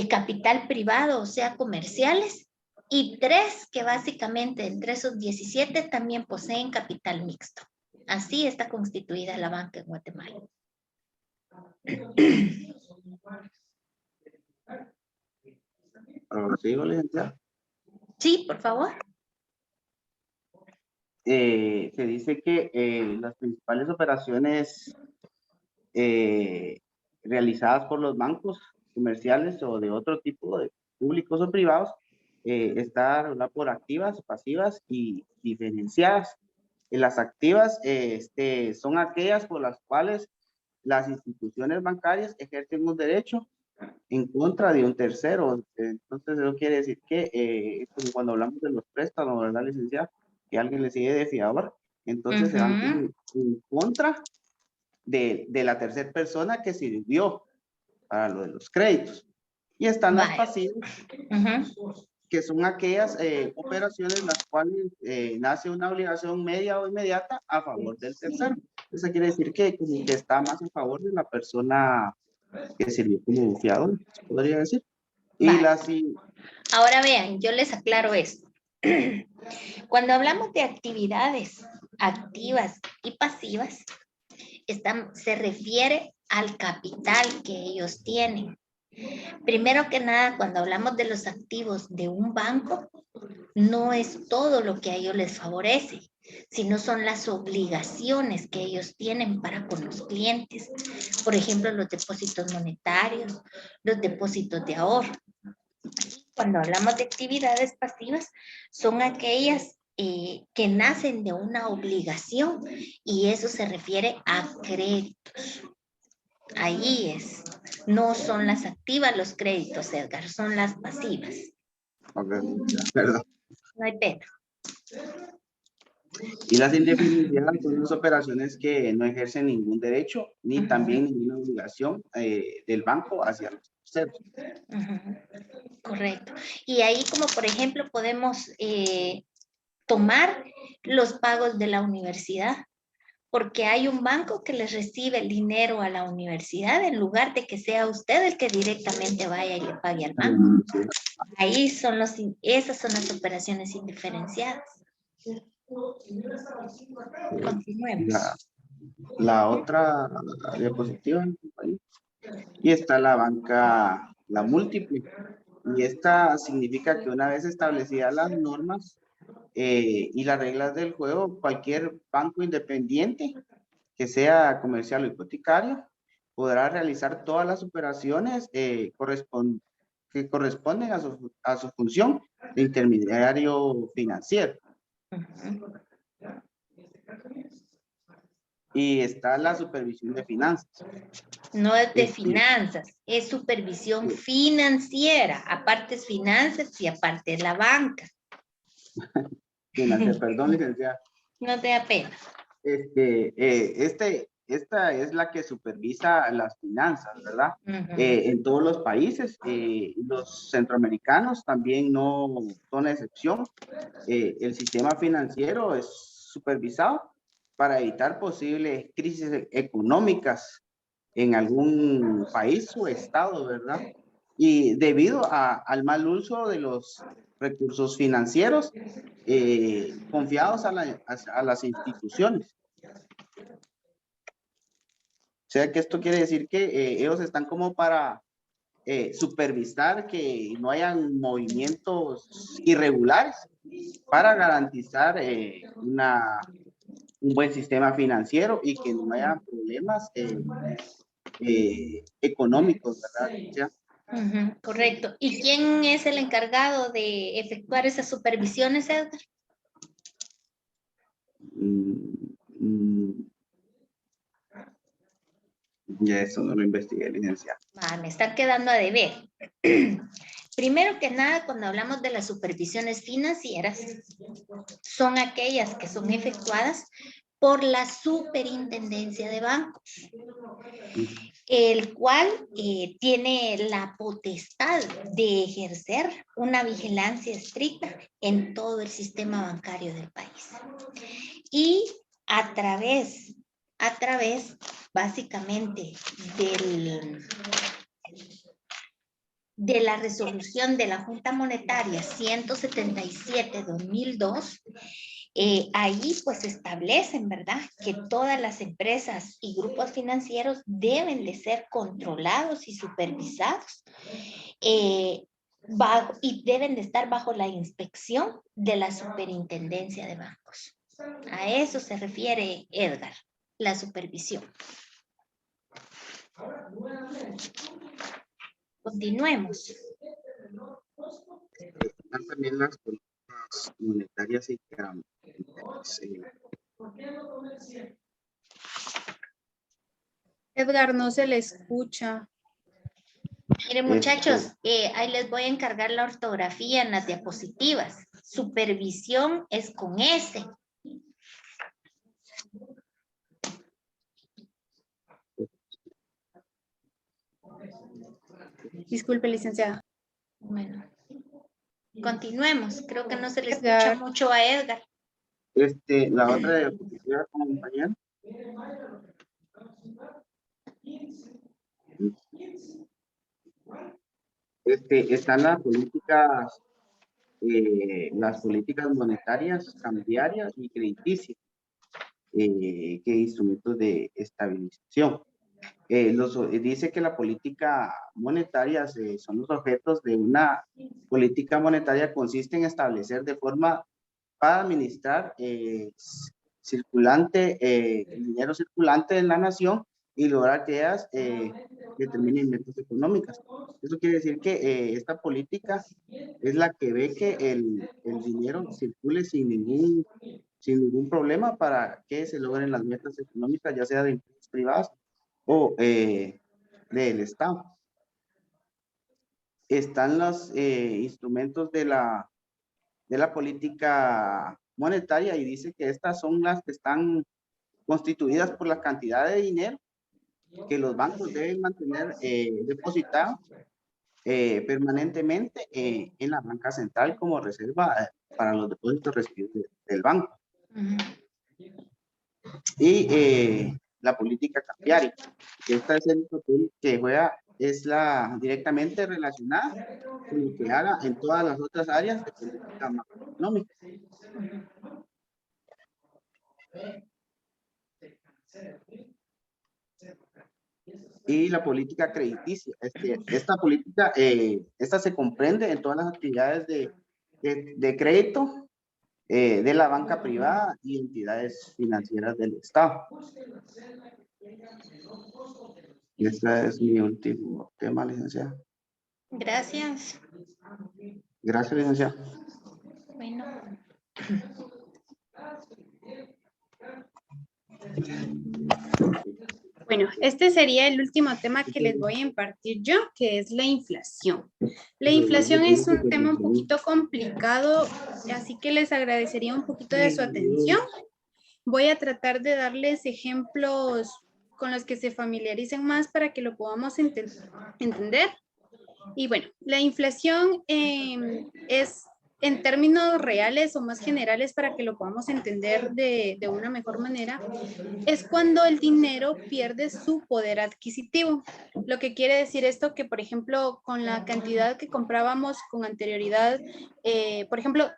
capital privado, o sea, comerciales, y 3 que básicamente entre esos 17 también poseen capital mixto. Así está constituida la banca en Guatemala. ¿Sigo, licenciada? Sí, por favor. Se dice que las principales operaciones realizadas por los bancos comerciales o de otro tipo de públicos o privados está por activas, pasivas y diferenciadas. Las activas son aquellas por las cuales las instituciones bancarias ejercen un derecho en contra de un tercero. Entonces eso quiere decir que como cuando hablamos de los préstamos, ¿verdad, licenciada? Que alguien le sigue de fiador, entonces se van en contra de la tercera persona que sirvió para lo de los créditos. Y están las pasivas, que son aquellas operaciones en las cuales nace una obligación media o inmediata a favor del tercero. Eso quiere decir que está más a favor de la persona que sirvió como fiador, podría decir. Y ahora vean, yo les aclaro esto. Cuando hablamos de actividades activas y pasivas, se refiere al capital que ellos tienen. Primero que nada, cuando hablamos de los activos de un banco, no es todo lo que a ellos les favorece, sino son las obligaciones que ellos tienen para con los clientes. Por ejemplo, los depósitos monetarios, los depósitos de ahorro. Cuando hablamos de actividades pasivas, son aquellas que nacen de una obligación y eso se refiere a créditos. Ahí es. No son las activas los créditos, Edgar, son las pasivas. Okay, perdón. No hay pena. Y las indefinidas son las operaciones que no ejercen ningún derecho ni también ninguna obligación del banco hacia los terceros. Correcto. Y ahí, como por ejemplo, podemos tomar los pagos de la universidad, porque hay un banco que les recibe el dinero a la universidad en lugar de que sea usted el que directamente vaya y le pague al banco. Ahí son esas son las operaciones indiferenciadas. Continuemos. La otra diapositiva. Y está la banca, la múltiple. Y esta significa que una vez establecidas las normas y las reglas del juego, cualquier banco independiente que sea comercial o hipotecario podrá realizar todas las operaciones que corresponden a su función de intermediario financiero. y está la supervisión de finanzas. No es de Sí. finanzas, es supervisión financiera. Aparte es finanzas y aparte es la banca. Perdón, licenciada. No te da pena. Esta es la que supervisa las finanzas, ¿verdad? Ujú. En todos los países, los centroamericanos también no son excepción. El sistema financiero es supervisado para evitar posibles crisis económicas en algún país o estado, ¿verdad? Y debido al mal uso de los recursos financieros confiados a las instituciones. O sea que esto quiere decir que ellos están como para supervisar que no hayan movimientos irregulares para garantizar un buen sistema financiero y que no haya problemas económicos, ¿verdad? Ya. Ujú, correcto. ¿Y quién es el encargado de efectuar esas supervisiones, Edgar? Ya eso no lo investigué, licenciada. Me están quedando a deber. Primero que nada, cuando hablamos de las supervisiones financieras, son aquellas que son efectuadas por la Superintendencia de Bancos, el cual tiene la potestad de ejercer una vigilancia estricta en todo el sistema bancario del país. Y a través básicamente de la resolución de la Junta Monetaria 177/2002, ahí pues establecen, ¿verdad?, que todas las empresas y grupos financieros deben de ser controlados y supervisados y deben de estar bajo la inspección de la Superintendencia de Bancos. A eso se refiere Edgar, la supervisión. Continuemos. Están también las políticas monetarias y grandes. Edgar, no se le escucha. Miren, muchachos, ahí les voy a encargar la ortografía en las diapositivas. Supervisión es con S. Disculpe, licenciada. Bueno, continuemos. Creo que no se le Edgar. escucha mucho a Edgar. La otra diapositiva, compañero. Están las políticas monetarias, cambiarias y crediticias, que instrumentos de estabilización. Dice que la política monetaria son los objetos de una política monetaria, consiste en establecer de forma para administrar el dinero circulante en la nación y lograr que ellas determinen metas económicas. Eso quiere decir que esta política es la que ve que el dinero circule sin ningún problema para que se logren las metas económicas, ya sea de empresas privadas o del Estado. Están los instrumentos de la política monetaria y dice que estas son las que están constituidas por la cantidad de dinero que los bancos deben mantener depositado permanentemente en la banca central como reserva para los depósitos recibidos del banco. Y la política cambiaria. Esta es el papel que juega, directamente relacionada con lo que haga en todas las otras áreas de política macroeconómica. Y la política crediticia. Esta política, esta se comprende en todas las actividades de crédito de la banca privada y entidades financieras del Estado. Este es mi último tema, licenciada. Gracias. Gracias, licenciada. Bueno. Bueno, este sería el último tema que les voy a impartir yo, que es la inflación. La inflación es un tema un poquito complicado, así que les agradecería un poquito de su atención. Voy a tratar de darles ejemplos con los que se familiaricen más para que lo podamos entender. Y bueno, la inflación es en términos reales o más generales para que lo podamos entender de una mejor manera, es cuando el dinero pierde su poder adquisitivo. Lo que quiere decir esto que, por ejemplo, con la cantidad que comprábamos con anterioridad, por ejemplo,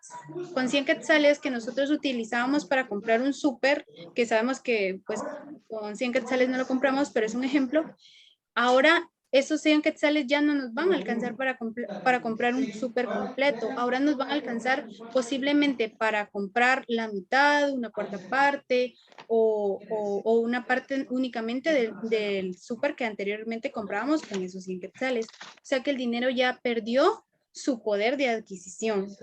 con 100 quetzales que nosotros utilizábamos para comprar un súper, que sabemos que pues con 100 quetzales no lo compramos, pero es un ejemplo. Ahora esos 100 quetzales ya no nos van a alcanzar para comprar un súper completo. Ahora nos van a alcanzar posiblemente para comprar la mitad, una cuarta parte o una parte únicamente del súper que anteriormente comprábamos con esos 100 quetzales. O sea que el dinero ya perdió su poder de adquisición.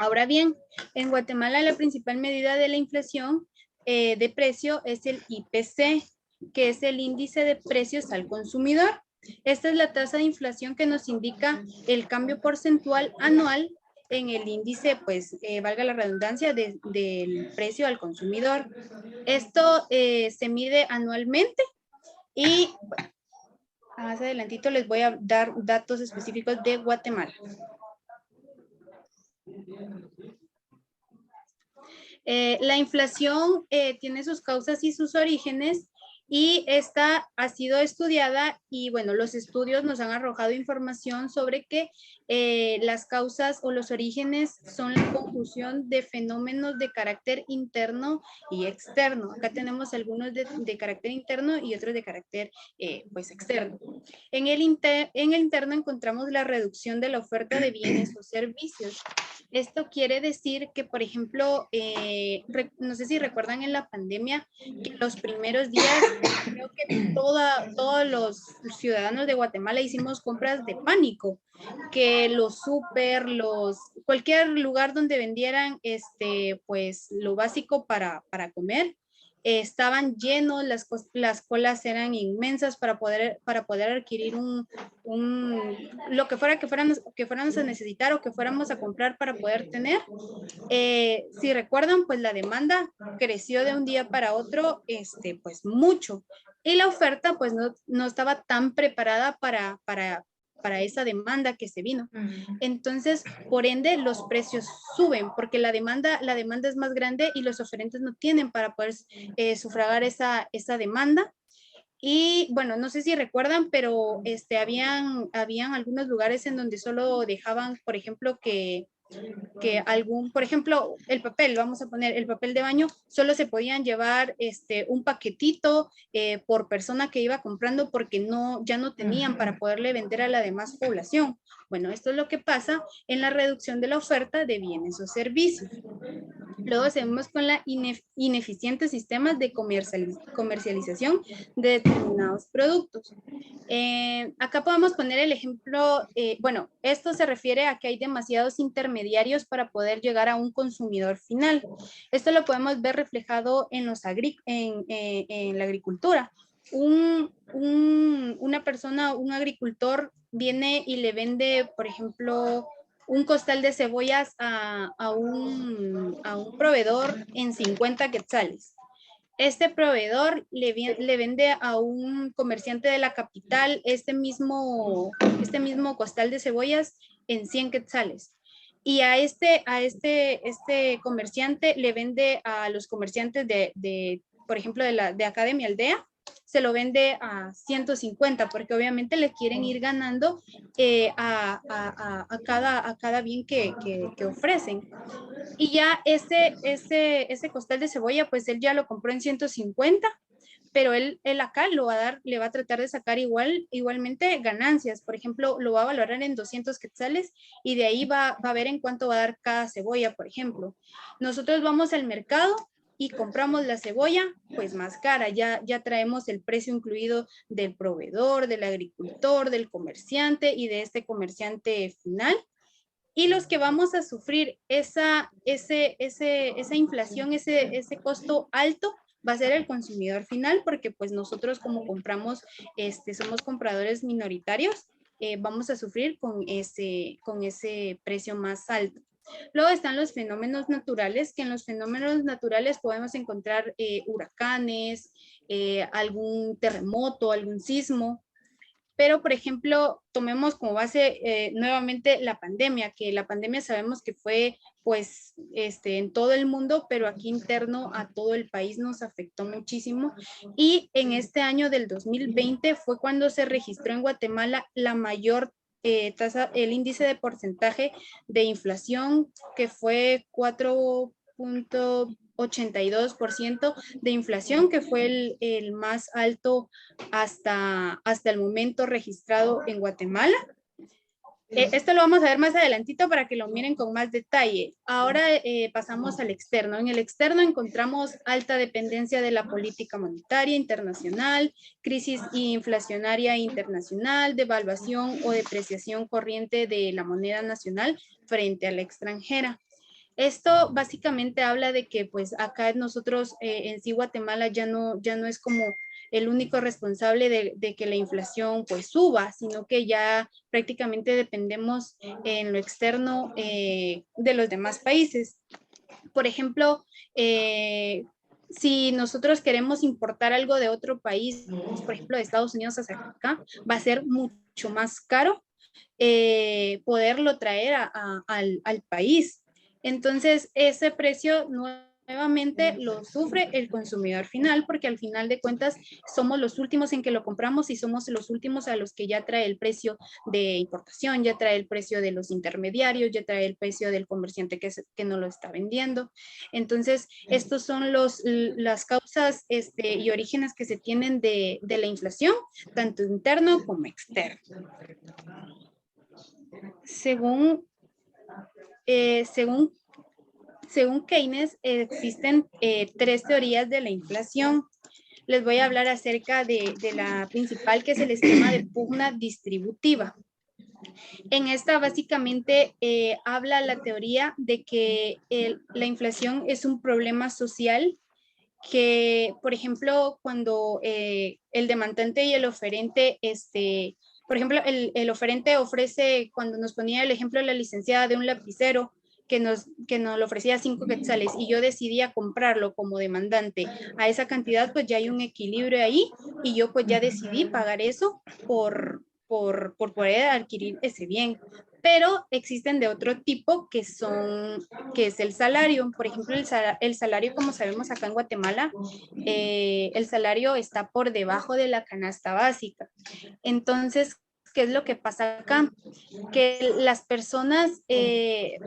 Ahora bien, en Guatemala la principal medida de la inflación de precio es el IPC, que es el índice de precios al consumidor. Esta es la tasa de inflación que nos indica el cambio porcentual anual en el índice, pues, valga la redundancia, del precio al consumidor. Esto se mide anualmente y bueno, más adelantito les voy a dar datos específicos de Guatemala. La inflación tiene sus causas y sus orígenes y esta ha sido estudiada y bueno, los estudios nos han arrojado información sobre que las causas o los orígenes son la conjunción de fenómenos de carácter interno y externo. Acá tenemos algunos de carácter interno y otros de carácter pues externo. En el interno encontramos la reducción de la oferta de bienes o servicios. Esto quiere decir que, por ejemplo, no sé si recuerdan en la pandemia que los primeros días creo que todos los ciudadanos de Guatemala hicimos compras de pánico, que los súper, cualquier lugar donde vendieran pues lo básico para comer, estaban llenos, las colas eran inmensas para poder adquirir lo que fuéramos a necesitar o que fuéramos a comprar para poder tener. Si recuerdan, pues la demanda creció de un día para otro, pues mucho. Y la oferta, pues no estaba tan preparada para esa demanda que se vino. Entonces, por ende, los precios suben porque la demanda es más grande y los oferentes no tienen para poder sufragar esa demanda. Y bueno, no sé si recuerdan, pero habían algunos lugares en donde solo dejaban, por ejemplo, que por ejemplo, el papel, vamos a poner el papel de baño, solo se podían llevar un paquetito por persona que iba comprando porque ya no tenían para poderle vender a la demás población. Bueno, esto es lo que pasa en la reducción de la oferta de bienes o servicios. Luego seguimos con la ineficientes sistemas de comercialización de determinados productos. Acá podemos poner el ejemplo, bueno, esto se refiere a que hay demasiados intermediarios para poder llegar a un consumidor final. Esto lo podemos ver reflejado en la agricultura. Una persona, un agricultor viene y le vende, por ejemplo, un costal de cebollas a un proveedor en 50 quetzales. Este proveedor le vende a un comerciante de la capital este mismo costal de cebollas en 100 quetzales. Y a este comerciante le vende a los comerciantes por ejemplo, de acá de mi aldea, se lo vende a 150 porque obviamente le quieren ir ganando a cada bien que ofrecen. Y ya ese costal de cebolla, pues él ya lo compró en 150, pero él acá le va a tratar de sacar igualmente ganancias. Por ejemplo, lo va a valorar en 200 quetzales y de ahí va a ver en cuánto va a dar cada cebolla, por ejemplo. Nosotros vamos al mercado y compramos la cebolla, pues más cara, ya traemos el precio incluido del proveedor, del agricultor, del comerciante y de este comerciante final. Y los que vamos a sufrir esa inflación, ese costo alto, va a ser el consumidor final, porque pues nosotros como compramos, somos compradores minoritarios, vamos a sufrir con ese precio más alto. Luego están los fenómenos naturales, que en los fenómenos naturales podemos encontrar huracanes, algún terremoto, algún sismo. Pero, por ejemplo, tomemos como base nuevamente la pandemia, que la pandemia sabemos que fue pues en todo el mundo, pero aquí interno a todo el país nos afectó muchísimo. Y en este año del 2020 fue cuando se registró en Guatemala la mayor tasa, el índice de porcentaje de inflación, que fue 4.82% de inflación, que fue el más alto hasta el momento registrado en Guatemala. Esto lo vamos a ver más adelantito para que lo miren con más detalle. Ahora pasamos al externo. En el externo encontramos alta dependencia de la política monetaria internacional, crisis inflacionaria internacional, devaluación o depreciación corriente de la moneda nacional frente a la extranjera. Esto básicamente habla de que pues acá nosotros en sí Guatemala ya no es como el único responsable de que la inflación pues suba, sino que ya prácticamente dependemos en lo externo de los demás países. Por ejemplo, si nosotros queremos importar algo de otro país, por ejemplo de Estados Unidos hacia acá, va a ser mucho más caro poderlo traer al país. Entonces, ese precio nuevamente lo sufre el consumidor final, porque al final de cuentas somos los últimos en que lo compramos y somos los últimos a los que ya trae el precio de importación, ya trae el precio de los intermediarios, ya trae el precio del comerciante que no lo está vendiendo. Entonces, estos son las causas y orígenes que se tienen de la inflación, tanto interno como externo. Según Keynes, existen 3 teorías de la inflación. Les voy a hablar acerca de la principal, que es el esquema de pugna distributiva. En esta básicamente habla la teoría de que la inflación es un problema social que, por ejemplo, cuando el demandante y el oferente, por ejemplo, el oferente ofrece, cuando nos ponía el ejemplo de la licenciada de un lapicero, que nos lo ofrecía 5 quetzales y yo decidía comprarlo como demandante a esa cantidad, pues ya hay un equilibrio ahí y yo pues ya decidí pagar eso por poder adquirir ese bien. Pero existen de otro tipo que es el salario. Por ejemplo, el salario, como sabemos acá en Guatemala, el salario está por debajo de la canasta básica. Entonces, ¿qué es lo que pasa acá? Que las personas,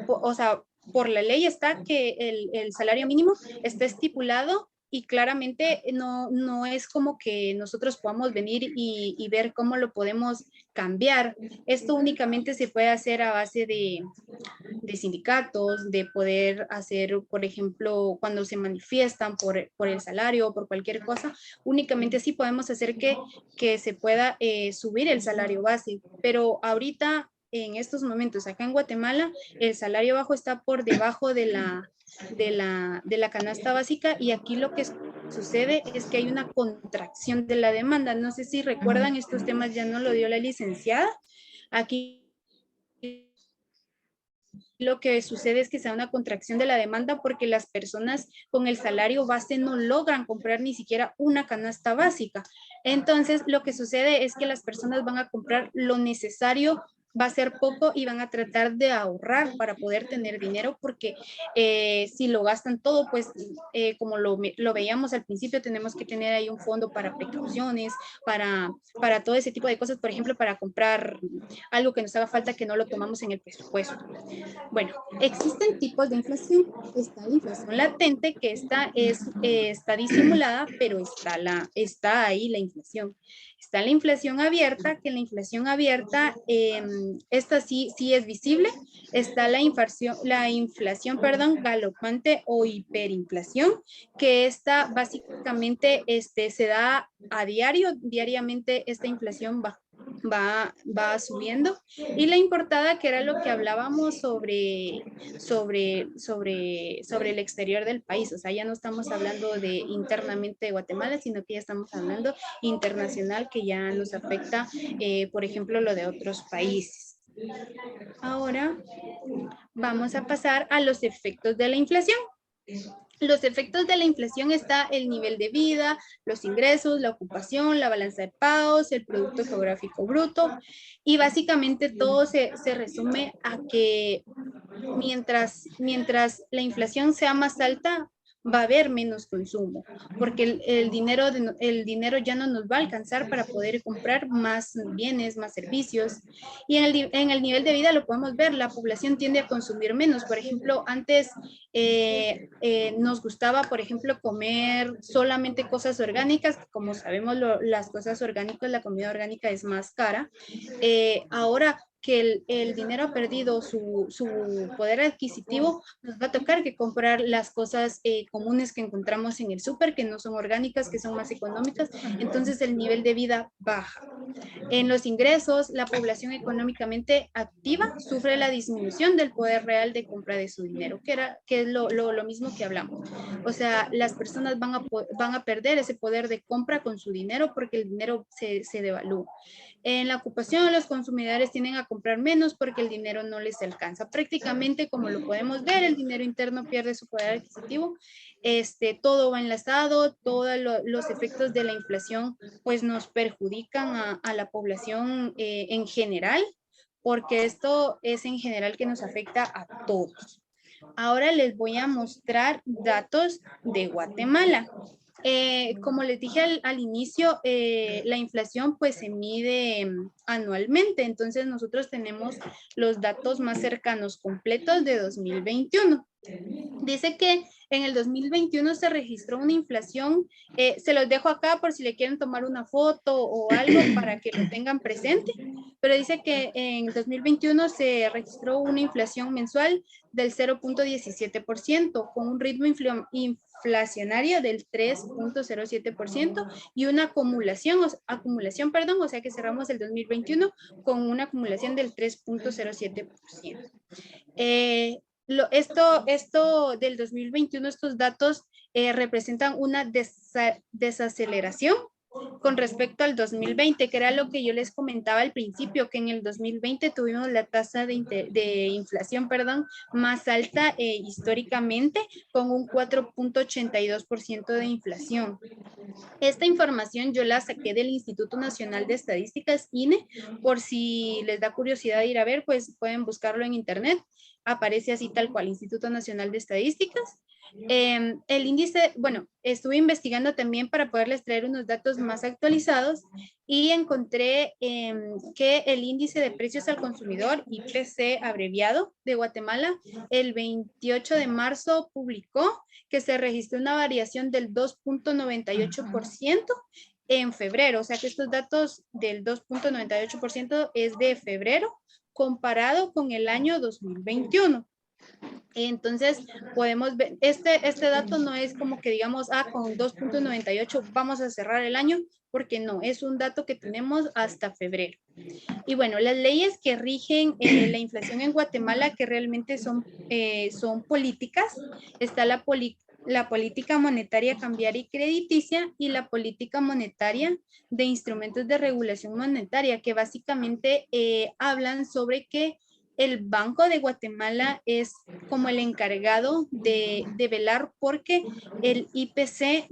o sea, por la ley está que el salario mínimo está estipulado y claramente no es como que nosotros podamos venir y ver cómo lo podemos cambiar. Esto únicamente se puede hacer a base de sindicatos, de poder hacer, por ejemplo, cuando se manifiestan por el salario o por cualquier cosa, únicamente así podemos hacer que se pueda subir el salario base. Pero ahorita, en estos momentos, acá en Guatemala, el salario bajo está por debajo de la canasta básica y aquí lo que sucede es que hay una contracción de la demanda. No sé si recuerdan, estos temas ya no lo dio la licenciada. Aquí lo que sucede es que se da una contracción de la demanda porque las personas con el salario base no logran comprar ni siquiera una canasta básica. Entonces, lo que sucede es que las personas van a comprar lo necesario, va a ser poco y van a tratar de ahorrar para poder tener dinero, porque si lo gastan todo, pues como lo veíamos al principio, tenemos que tener ahí un fondo para precauciones, para todo ese tipo de cosas, por ejemplo, para comprar algo que nos haga falta que no lo tomamos en el presupuesto. Bueno, existen tipos de inflación. Está la inflación latente, que esta está disimulada, pero está ahí la inflación. Está la inflación abierta, que la inflación abierta, esta sí es visible. Está la inflación, galopante o hiperinflación, que esta básicamente se da diariamente esta inflación va subiendo. Y la importada, que era lo que hablábamos sobre el exterior del país. O sea, ya no estamos hablando de internamente de Guatemala, sino que ya estamos hablando internacional, que ya nos afecta, por ejemplo, lo de otros países. Ahora vamos a pasar a los efectos de la inflación. Los efectos de la inflación está el nivel de vida, los ingresos, la ocupación, la balanza de pagos, el producto geográfico bruto, y básicamente todo se resume a que mientras la inflación sea más alta, va a haber menos consumo, porque el dinero ya no nos va a alcanzar para poder comprar más bienes, más servicios. Y en el nivel de vida lo podemos ver, la población tiende a consumir menos. Por ejemplo, antes nos gustaba, por ejemplo, comer solamente cosas orgánicas, que como sabemos las cosas orgánicas, la comida orgánica es más cara. Ahora que el dinero ha perdido su poder adquisitivo, nos va a tocar que comprar las cosas comunes que encontramos en el súper, que no son orgánicas, que son más económicas. Entonces el nivel de vida baja. En los ingresos, la población económicamente activa sufre la disminución del poder real de compra de su dinero, que es lo mismo que hablamos. O sea, las personas van a perder ese poder de compra con su dinero, porque el dinero se devalúa. En la ocupación, los consumidores tienden a comprar menos porque el dinero no les alcanza. Prácticamente, como lo podemos ver, el dinero interno pierde su poder adquisitivo. Todo va enlazado, todos los efectos de la inflación pues nos perjudican a la población en general, porque esto es en general que nos afecta a todos. Ahora les voy a mostrar datos de Guatemala. Como les dije al inicio, la inflación pues se mide anualmente, entonces nosotros tenemos los datos más cercanos completos de 2021. Dice que en el 2021 se registró una inflación, se los dejo acá por si le quieren tomar una foto o algo para que lo tengan presente, pero dice que en 2021 se registró una inflación mensual del 0.17%, con un ritmo inflacionario del 3.07% y una acumulación, o sea que cerramos el 2021 con una acumulación del 3.07%. Esto del 2021, estos datos representan una desaceleración con respecto al 2020, que era lo que yo les comentaba al principio, que en el 2020 tuvimos la tasa de inflación, más alta históricamente, con un 4.82% de inflación. Esta información yo la saqué del Instituto Nacional de Estadísticas, INE, por si les da curiosidad ir a ver, pues pueden buscarlo en internet. Aparece así tal cual, Instituto Nacional de Estadísticas. El índice, bueno, estuve investigando también para poderles traer unos datos más actualizados y encontré que el índice de precios al consumidor, IPC abreviado, de Guatemala, el 28 de marzo publicó que se registró una variación del 2.98% en febrero. O sea que estos datos del 2.98% es de febrero comparado con el año 2021. Entonces, podemos ver, este dato no es como que digamos, con 2.98 vamos a cerrar el año, porque no, es un dato que tenemos hasta febrero. Y bueno, las leyes que rigen la inflación en Guatemala, que realmente son políticas, está la política monetaria cambiaria y crediticia y la política monetaria de instrumentos de regulación monetaria, que básicamente hablan sobre que el Banco de Guatemala es como el encargado de velar porque el IPC,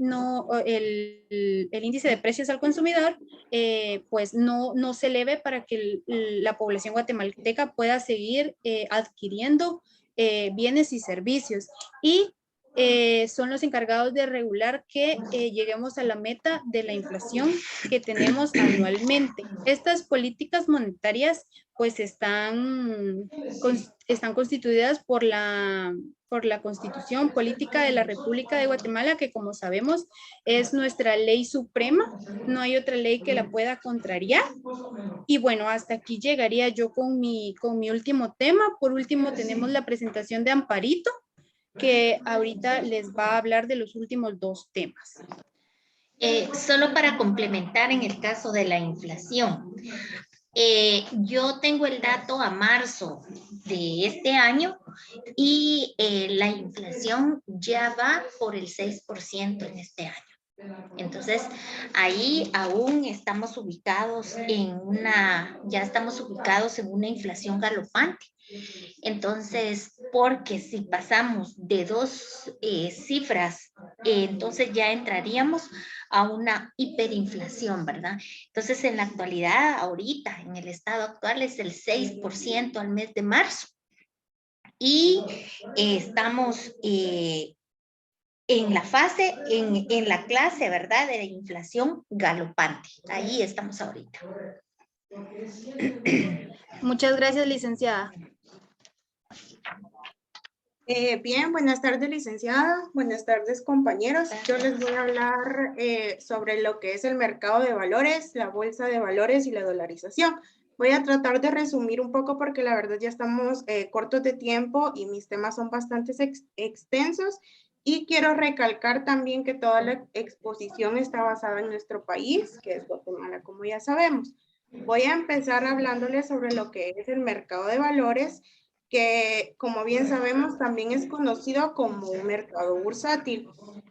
el índice de precios al consumidor, pues no se eleve, para que la población guatemalteca pueda seguir adquiriendo bienes y servicios. Y son los encargados de regular que lleguemos a la meta de la inflación que tenemos anualmente. Estas políticas monetarias pues están constituidas por la Constitución Política de la República de Guatemala, que como sabemos es nuestra ley suprema, no hay otra ley que la pueda contrariar. Y bueno, hasta aquí llegaría yo con mi último tema. Por último tenemos la presentación de Amparito, que ahorita les va a hablar de los últimos dos temas. Solo para complementar en el caso de la inflación. Yo tengo el dato a marzo de este año y la inflación ya va por el 6% en este año. Entonces, ahí aún estamos ubicados ya estamos ubicados en una inflación galopante. Entonces, porque si pasamos de 2 cifras, entonces ya entraríamos a una hiperinflación, ¿verdad? Entonces, en la actualidad, ahorita, en el estado actual, es el 6% al mes de marzo. Y estamos en la fase, en la clase, ¿verdad? De la inflación galopante. Ahí estamos ahorita. Muchas gracias, licenciada. Bien, buenas tardes, licenciada. Buenas tardes, compañeros. Yo les voy a hablar sobre lo que es el mercado de valores, la bolsa de valores y la dolarización. Voy a tratar de resumir un poco porque la verdad ya estamos cortos de tiempo y mis temas son bastante extensos. Y quiero recalcar también que toda la exposición está basada en nuestro país, que es Guatemala, como ya sabemos. Voy a empezar hablándoles sobre lo que es el mercado de valores, que como bien sabemos también es conocido como un mercado bursátil.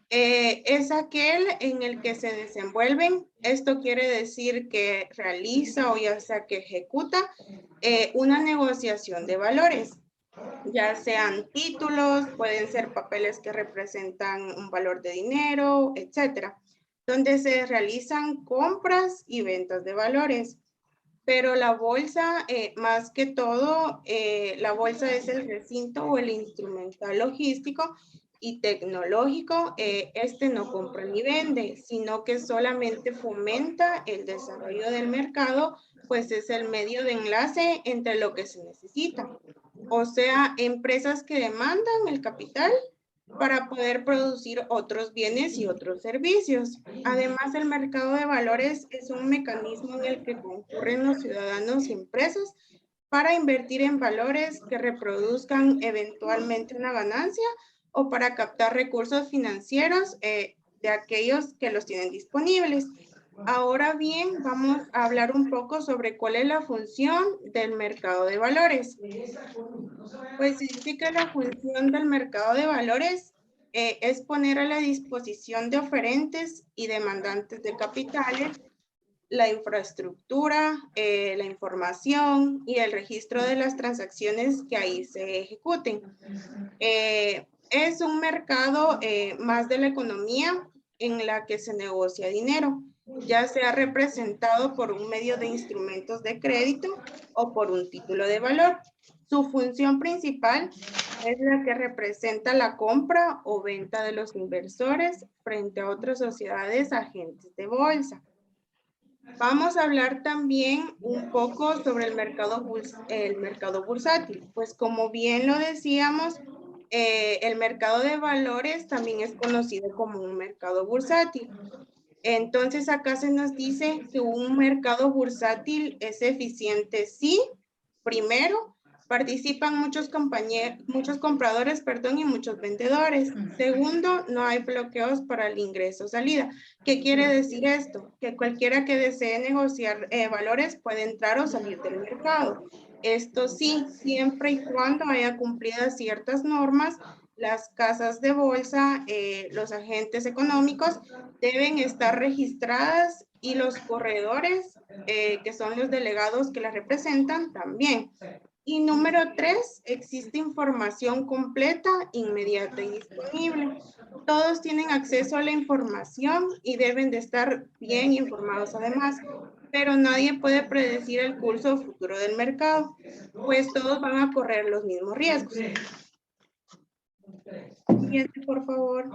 Es aquel en el que se desenvuelven, esto quiere decir que realiza o ya sea que ejecuta una negociación de valores, ya sean títulos, pueden ser papeles que representan un valor de dinero, etcétera, donde se realizan compras y ventas de valores. Pero la bolsa, más que todo, la bolsa es el recinto o el instrumental logístico y tecnológico. Este no compra ni vende, sino que solamente fomenta el desarrollo del mercado, pues es el medio de enlace entre lo que se necesita. O sea, empresas que demandan el capital para poder producir otros bienes y otros servicios. Además, el mercado de valores es un mecanismo en el que concurren los ciudadanos y empresas para invertir en valores que reproduzcan eventualmente una ganancia o para captar recursos financieros de aquellos que los tienen disponibles. Ahora bien, vamos a hablar un poco sobre cuál es la función del mercado de valores. Pues se dice que la función del mercado de valores es poner a la disposición de oferentes y demandantes de capitales la infraestructura, la información y el registro de las transacciones que ahí se ejecuten. Es un mercado más de la economía en la que se negocia dinero, ya sea representado por un medio de instrumentos de crédito o por un título de valor. Su función principal es la que representa la compra o venta de los inversores frente a otras sociedades agentes de bolsa. Vamos a hablar también un poco sobre el mercado bursátil. Pues como bien lo decíamos, el mercado de valores también es conocido como un mercado bursátil. Entonces acá se nos dice que un mercado bursátil es eficiente si, primero, participan muchos compradores, y muchos vendedores. Segundo, no hay bloqueos para el ingreso o salida. ¿Qué quiere decir esto? Que cualquiera que desee negociar valores puede entrar o salir del mercado. Esto sí, siempre y cuando haya cumplidas ciertas normas, las casas de bolsa, los agentes económicos deben estar registradas y los corredores, que son los delegados que las representan, también. Y número 3, existe información completa, inmediata y disponible. Todos tienen acceso a la información y deben de estar bien informados además, pero nadie puede predecir el curso futuro del mercado, pues todos van a correr los mismos riesgos. Siguiente, por favor.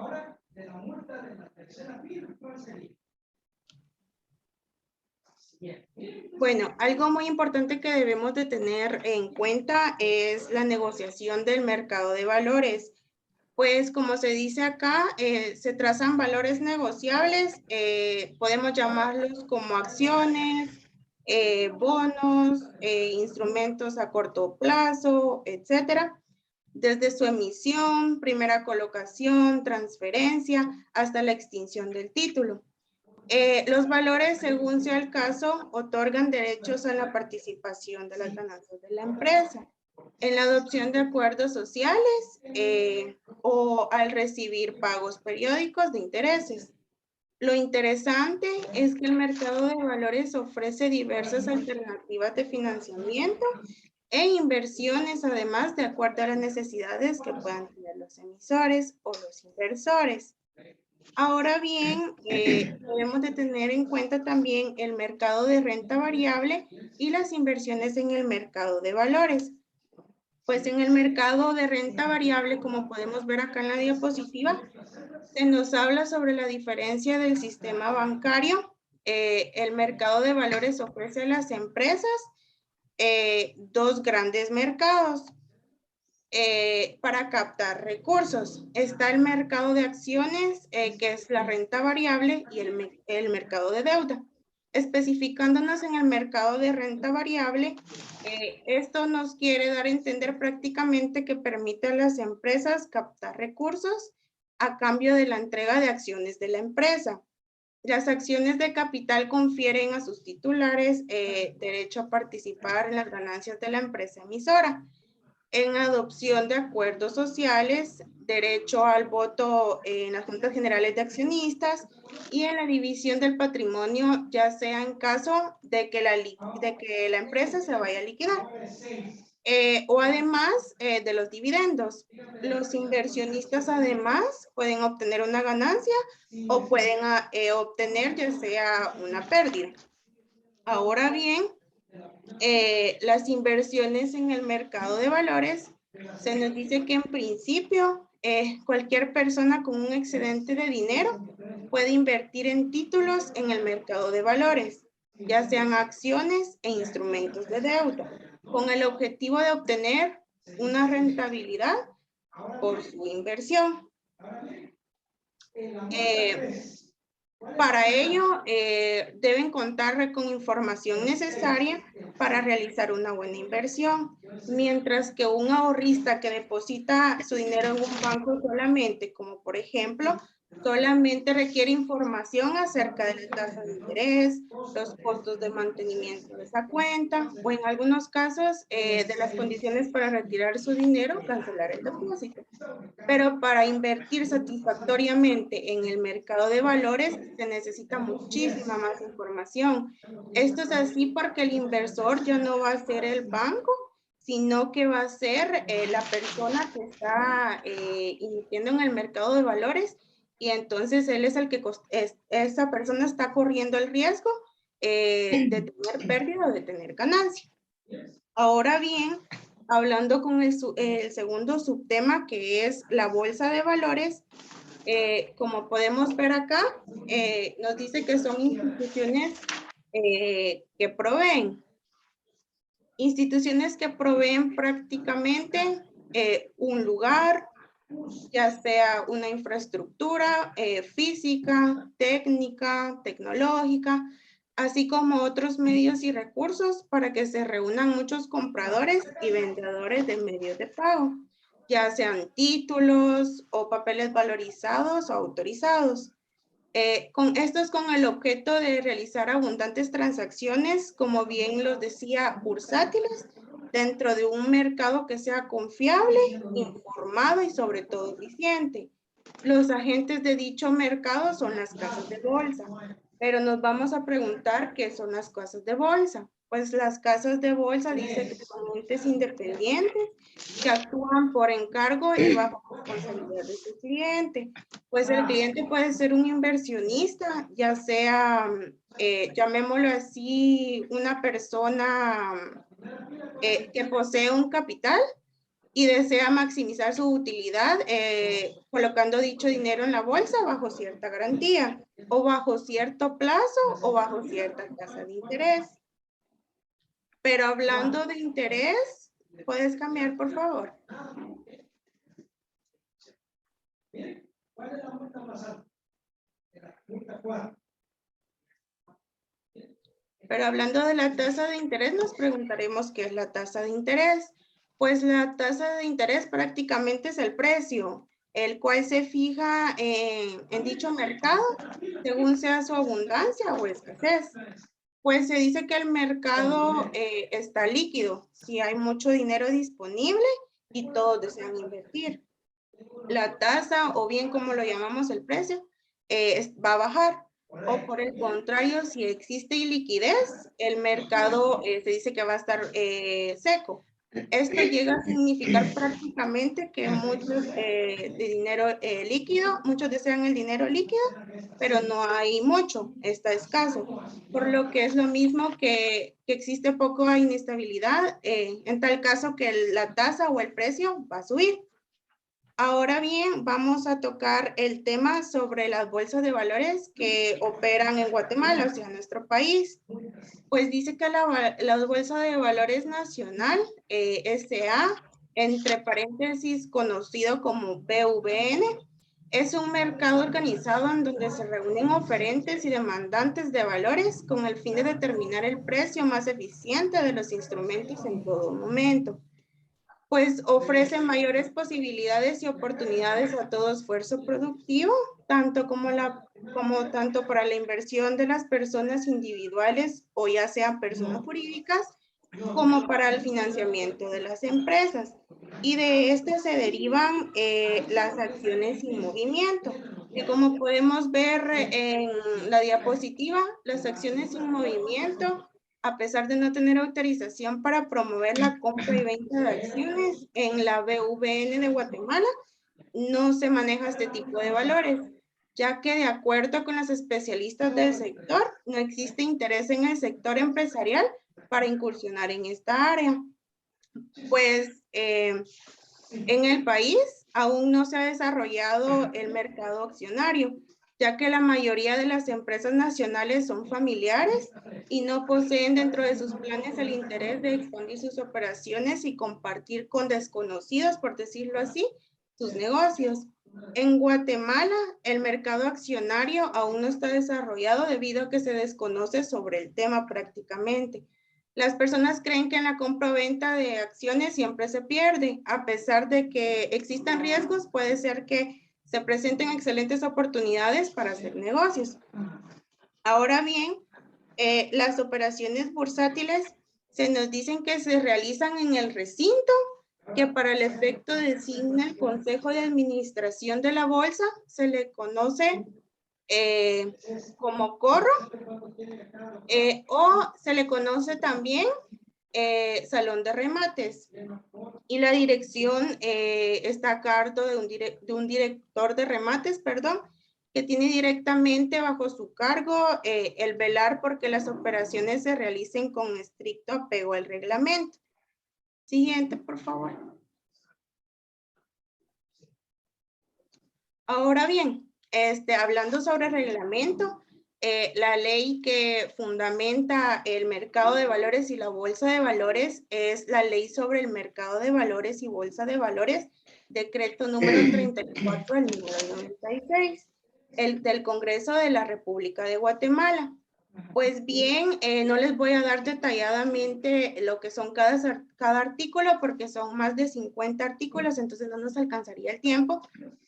Bueno, algo muy importante que debemos de tener en cuenta es la negociación del mercado de valores. Pues como se dice acá, se trazan valores negociables, podemos llamarlos como acciones, bonos, instrumentos a corto plazo, etcétera. Desde su emisión, primera colocación, transferencia, hasta la extinción del título. Los valores, según sea el caso, otorgan derechos a la participación de las ganancias de la empresa, en la adopción de acuerdos sociales o al recibir pagos periódicos de intereses. Lo interesante es que el mercado de valores ofrece diversas alternativas de financiamiento e inversiones, además de acuerdo a las necesidades que puedan tener los emisores o los inversores. Ahora bien, debemos de tener en cuenta también el mercado de renta variable y las inversiones en el mercado de valores. Pues en el mercado de renta variable, como podemos ver acá en la diapositiva, se nos habla sobre la diferencia del sistema bancario. El mercado de valores ofrece a las empresas dos grandes mercados para captar recursos. Está el mercado de acciones, que es la renta variable, y el mercado de deuda. Especificándonos en el mercado de renta variable, esto nos quiere dar a entender prácticamente que permite a las empresas captar recursos a cambio de la entrega de acciones de la empresa. Las acciones de capital confieren a sus titulares derecho a participar en las ganancias de la empresa emisora. En adopción de acuerdos sociales, derecho al voto en las juntas generales de accionistas y en la división del patrimonio, ya sea en caso de que la empresa se vaya a liquidar. O además de los dividendos. Los inversionistas además pueden obtener una ganancia o pueden obtener ya sea una pérdida. Ahora bien, las inversiones en el mercado de valores, se nos dice que en principio cualquier persona con un excedente de dinero puede invertir en títulos en el mercado de valores, ya sean acciones e instrumentos de deuda, con el objetivo de obtener una rentabilidad por su inversión. Para ello, deben contar con información necesaria para realizar una buena inversión, mientras que un ahorrista que deposita su dinero en un banco solamente, como por ejemplo, solamente requiere información acerca de la tasa de interés, los costos de mantenimiento de esa cuenta, o en algunos casos, de las condiciones para retirar su dinero, cancelar el depósito. Pero para invertir satisfactoriamente en el mercado de valores se necesita muchísima más información. Esto es así porque el inversor ya no va a ser el banco, sino que va a ser la persona que está invirtiendo en el mercado de valores, y entonces él es el que, esa persona está corriendo el riesgo de tener pérdida o de tener ganancia. Ahora bien, hablando con el segundo subtema, que es la bolsa de valores, como podemos ver acá, nos dice que son instituciones que proveen. Instituciones que proveen prácticamente un lugar, ya sea una infraestructura física, técnica, tecnológica, así como otros medios y recursos para que se reúnan muchos compradores y vendedores de medios de pago, ya sean títulos o papeles valorizados o autorizados. Esto es con el objeto de realizar abundantes transacciones, como bien los decía, bursátiles, dentro de un mercado que sea confiable, informado y sobre todo eficiente. Los agentes de dicho mercado son las casas de bolsa, pero nos vamos a preguntar qué son las casas de bolsa. Pues las casas de bolsa dicen que son entes independientes que actúan por encargo y bajo responsabilidad de su cliente. Pues el cliente puede ser un inversionista, ya sea, llamémoslo así, una persona que posee un capital y desea maximizar su utilidad colocando dicho dinero en la bolsa bajo cierta garantía, o bajo cierto plazo, o bajo cierta tasa de interés. Pero hablando de interés, ¿puedes cambiar, por favor? Pero hablando de la tasa de interés, nos preguntaremos qué es la tasa de interés. Pues la tasa de interés prácticamente es el precio el cual se fija en dicho mercado según sea su abundancia o escasez. Pues se dice que el mercado está líquido, si hay mucho dinero disponible y todos desean invertir. La tasa, o bien como lo llamamos el precio, va a bajar. O por el contrario, si existe iliquidez, el mercado se dice que va a estar seco. Esto llega a significar prácticamente que muchos de dinero líquido, muchos desean el dinero líquido, pero no hay mucho, está escaso. Por lo que es lo mismo que existe poca inestabilidad, en tal caso que la tasa o el precio va a subir. Ahora bien, vamos a tocar el tema sobre las bolsas de valores que operan en Guatemala, o sea, en nuestro país. Pues dice que la Bolsa de Valores Nacional, SA, entre paréntesis conocido como BVN, es un mercado organizado en donde se reúnen oferentes y demandantes de valores con el fin de determinar el precio más eficiente de los instrumentos en todo momento. Pues ofrece mayores posibilidades y oportunidades a todo esfuerzo productivo, tanto tanto para la inversión de las personas individuales o ya sean personas jurídicas, como para el financiamiento de las empresas. Y de este se derivan las acciones sin movimiento. Y como podemos ver en la diapositiva, las acciones sin movimiento, a pesar de no tener autorización para promover la compra y venta de acciones en la BVN de Guatemala, no se maneja este tipo de valores, ya que de acuerdo con los especialistas del sector, no existe interés en el sector empresarial para incursionar en esta área. Pues en el país aún no se ha desarrollado el mercado accionario, ya que la mayoría de las empresas nacionales son familiares y no poseen dentro de sus planes el interés de expandir sus operaciones y compartir con desconocidos, por decirlo así, sus negocios. En Guatemala, el mercado accionario aún no está desarrollado debido a que se desconoce sobre el tema prácticamente. Las personas creen que en la compra o venta de acciones siempre se pierde. A pesar de que existan riesgos, puede ser que se presenten excelentes oportunidades para hacer negocios. Ahora bien, las operaciones bursátiles se nos dicen que se realizan en el recinto que para el efecto designa el Consejo de Administración de la Bolsa, se le conoce como corro, o se le conoce también salón de remates. Y la dirección está a cargo de un director de remates, perdón, que tiene directamente bajo su cargo el velar porque las operaciones se realicen con estricto apego al reglamento. Siguiente, por favor. Ahora bien, hablando sobre reglamento, la ley que fundamenta el mercado de valores y la bolsa de valores es la ley sobre el mercado de valores y bolsa de valores, decreto número 34 del 1996, del Congreso de la República de Guatemala. Pues bien, no les voy a dar detalladamente lo que son cada artículo porque son más de 50 artículos, entonces no nos alcanzaría el tiempo.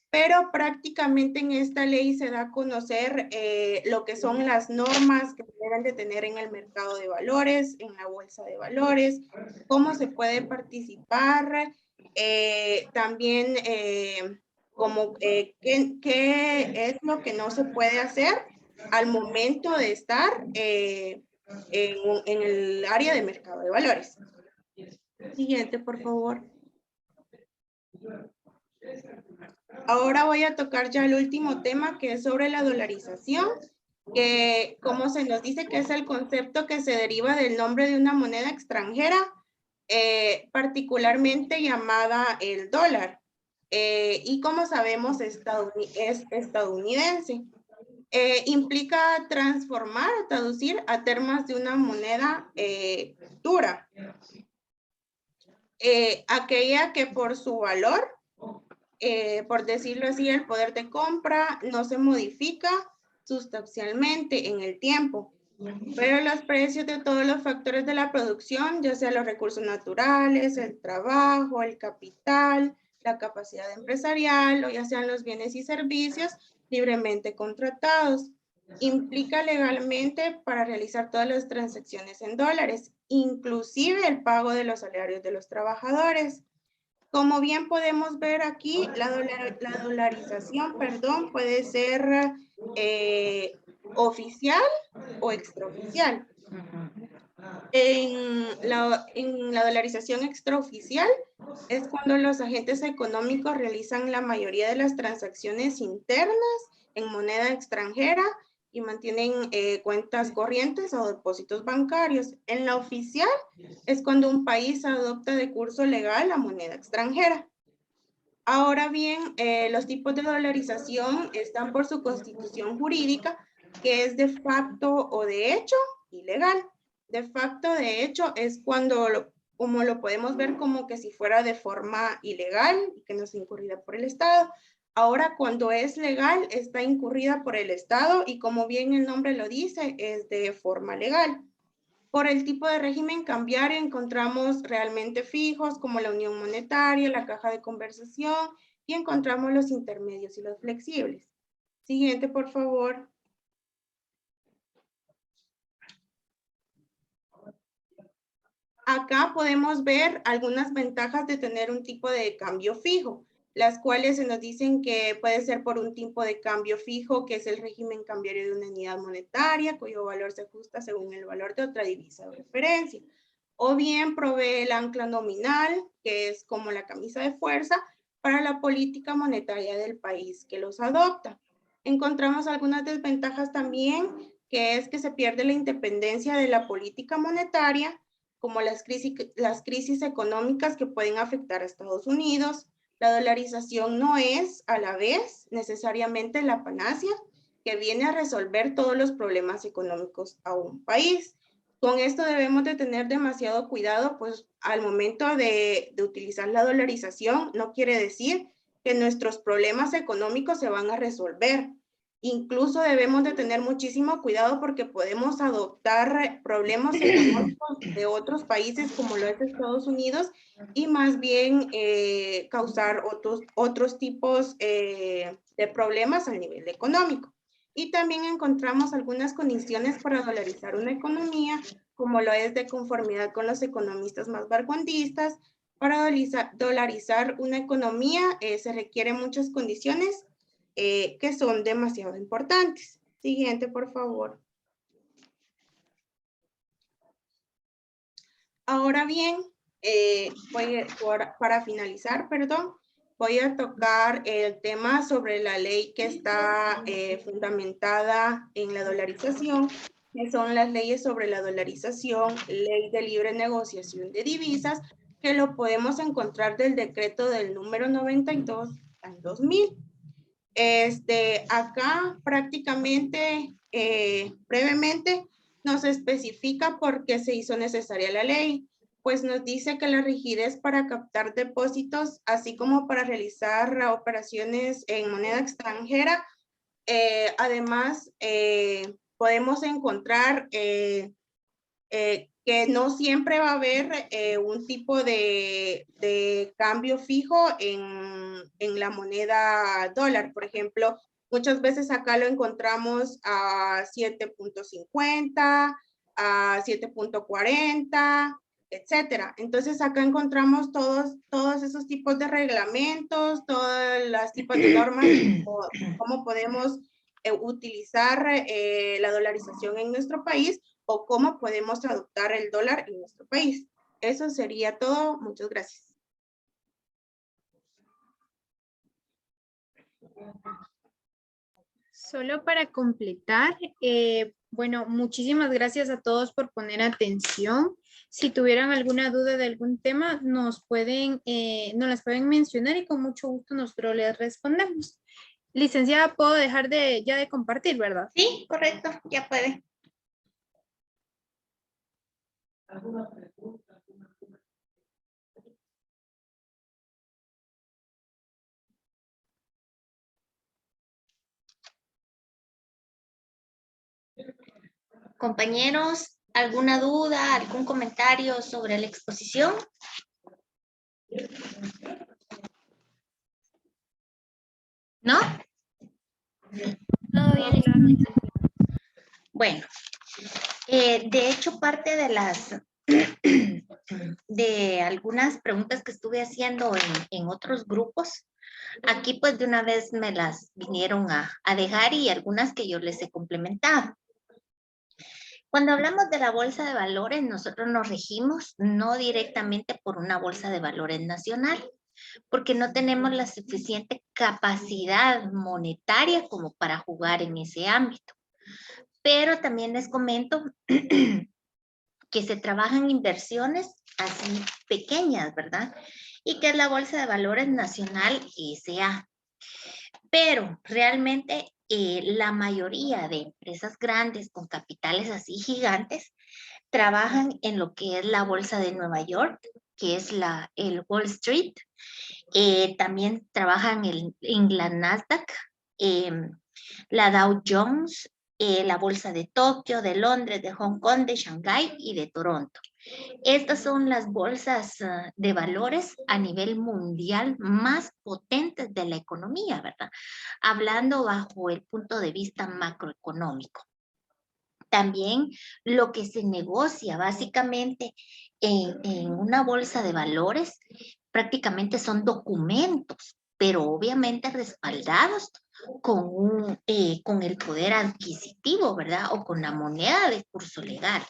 Pero prácticamente en esta ley se da a conocer lo que son las normas que deben de tener en el mercado de valores, en la bolsa de valores, cómo se puede participar, también qué es lo que no se puede hacer al momento de estar en el área de mercado de valores. Siguiente, por favor. Ahora voy a tocar ya el último tema, que es sobre la dolarización, que como se nos dice que es el concepto que se deriva del nombre de una moneda extranjera, particularmente llamada el dólar, y como sabemos es estadounidense. Implica transformar o traducir a términos de una moneda dura, aquella que por su valor, por decirlo así, el poder de compra no se modifica sustancialmente en el tiempo, pero los precios de todos los factores de la producción, ya sea los recursos naturales, el trabajo, el capital, la capacidad empresarial o ya sean los bienes y servicios libremente contratados. Implica legalmente para realizar todas las transacciones en dólares, inclusive el pago de los salarios de los trabajadores. Como bien podemos ver aquí, la dolarización, perdón, puede ser oficial o extraoficial. En la dolarización extraoficial es cuando los agentes económicos realizan la mayoría de las transacciones internas en moneda extranjera y mantienen cuentas corrientes o depósitos bancarios. En la oficial es cuando un país adopta de curso legal la moneda extranjera. Ahora bien, los tipos de dolarización están por su constitución jurídica, que es de facto o de hecho y legal. De facto, de hecho, es cuando, como lo podemos ver como que si fuera de forma ilegal y que no es incurrida por el Estado. Ahora, cuando es legal, está incurrida por el Estado y como bien el nombre lo dice, es de forma legal. Por el tipo de régimen cambiario encontramos realmente fijos como la unión monetaria, la caja de conversación y encontramos los intermedios y los flexibles. Siguiente, por favor. Acá podemos ver algunas ventajas de tener un tipo de cambio fijo, las cuales se nos dicen que puede ser por un tipo de cambio fijo, que es el régimen cambiario de una unidad monetaria, cuyo valor se ajusta según el valor de otra divisa de referencia. O bien provee el ancla nominal, que es como la camisa de fuerza, para la política monetaria del país que los adopta. Encontramos algunas desventajas también, que es que se pierde la independencia de la política monetaria, como las crisis económicas que pueden afectar a Estados Unidos. La dolarización no es a la vez necesariamente la panacea que viene a resolver todos los problemas económicos a un país. Con esto debemos de tener demasiado cuidado, pues al momento de utilizar la dolarización no quiere decir que nuestros problemas económicos se van a resolver. Incluso debemos de tener muchísimo cuidado porque podemos adoptar problemas económicos de otros países como lo es Estados Unidos y más bien causar otros tipos de problemas a nivel económico. Y también encontramos algunas condiciones para dolarizar una economía, como lo es de conformidad con los economistas más vanguardistas. Para dolarizar una economía se requieren muchas condiciones que son demasiado importantes. Siguiente, por favor. Ahora bien, para finalizar, perdón, voy a tocar el tema sobre la ley que está fundamentada en la dolarización, que son las leyes sobre la dolarización, ley de libre negociación de divisas, que lo podemos encontrar del decreto del número 92 al 2000. Acá prácticamente, brevemente, nos especifica por qué se hizo necesaria la ley. Pues nos dice que la rigidez para captar depósitos, así como para realizar operaciones en moneda extranjera, además podemos encontrar que no siempre va a haber un tipo de cambio fijo en la moneda dólar. Por ejemplo, muchas veces acá lo encontramos a 7.50, a 7.40, etcétera. Entonces acá encontramos todos esos tipos de reglamentos, todos los tipos de normas, cómo podemos utilizar la dolarización en nuestro país o cómo podemos adoptar el dólar en nuestro país. Eso sería todo. Muchas gracias. Solo para completar, bueno, muchísimas gracias a todos por poner atención. Si tuvieran alguna duda de algún tema, nos las pueden mencionar y con mucho gusto nosotros les respondemos. Licenciada, puedo dejar ya de compartir, ¿verdad? Sí, correcto, ya puede. Compañeros, ¿alguna duda, algún comentario sobre la exposición? ¿No? Todo bien, licenciada. Bueno, de hecho, parte de las de algunas preguntas que estuve haciendo en otros grupos, aquí pues de una vez me las vinieron a dejar y algunas que yo les he complementado. Cuando hablamos de la bolsa de valores, nosotros nos regimos no directamente por una bolsa de valores nacional, porque no tenemos la suficiente capacidad monetaria como para jugar en ese ámbito. Pero también les comento que se trabajan inversiones así pequeñas, ¿verdad? Y que es la Bolsa de Valores Nacional SA. Pero realmente la mayoría de empresas grandes con capitales así gigantes trabajan en lo que es la Bolsa de Nueva York, que es el Wall Street. También trabajan en la Nasdaq, la Dow Jones, la Bolsa de Tokio, de Londres, de Hong Kong, de Shanghái y de Toronto. Estas son las bolsas de valores a nivel mundial más potentes de la economía, ¿verdad? Hablando bajo el punto de vista macroeconómico. También lo que se negocia básicamente en una bolsa de valores prácticamente son documentos, pero obviamente respaldados con el poder adquisitivo, ¿verdad? O con la moneda de curso legal.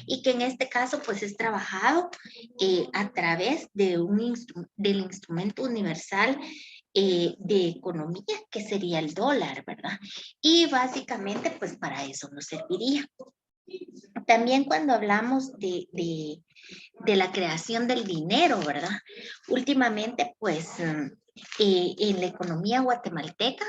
Y que en este caso pues es trabajado a través de del instrumento universal de economía, que sería el dólar, ¿verdad? Y básicamente pues para eso nos serviría. También cuando hablamos de la creación del dinero, ¿verdad? Últimamente, pues, en la economía guatemalteca,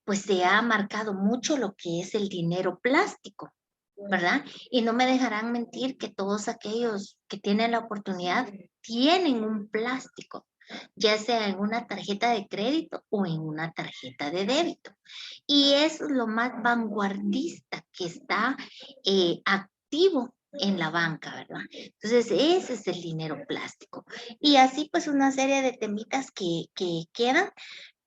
pues se ha marcado mucho lo que es el dinero plástico, ¿verdad? Y no me dejarán mentir que todos aquellos que tienen la oportunidad tienen un plástico, ya sea en una tarjeta de crédito o en una tarjeta de débito. Y eso es lo más vanguardista que está activo en la banca, ¿verdad? Entonces, ese es el dinero plástico. Y así pues una serie de temitas que quedan,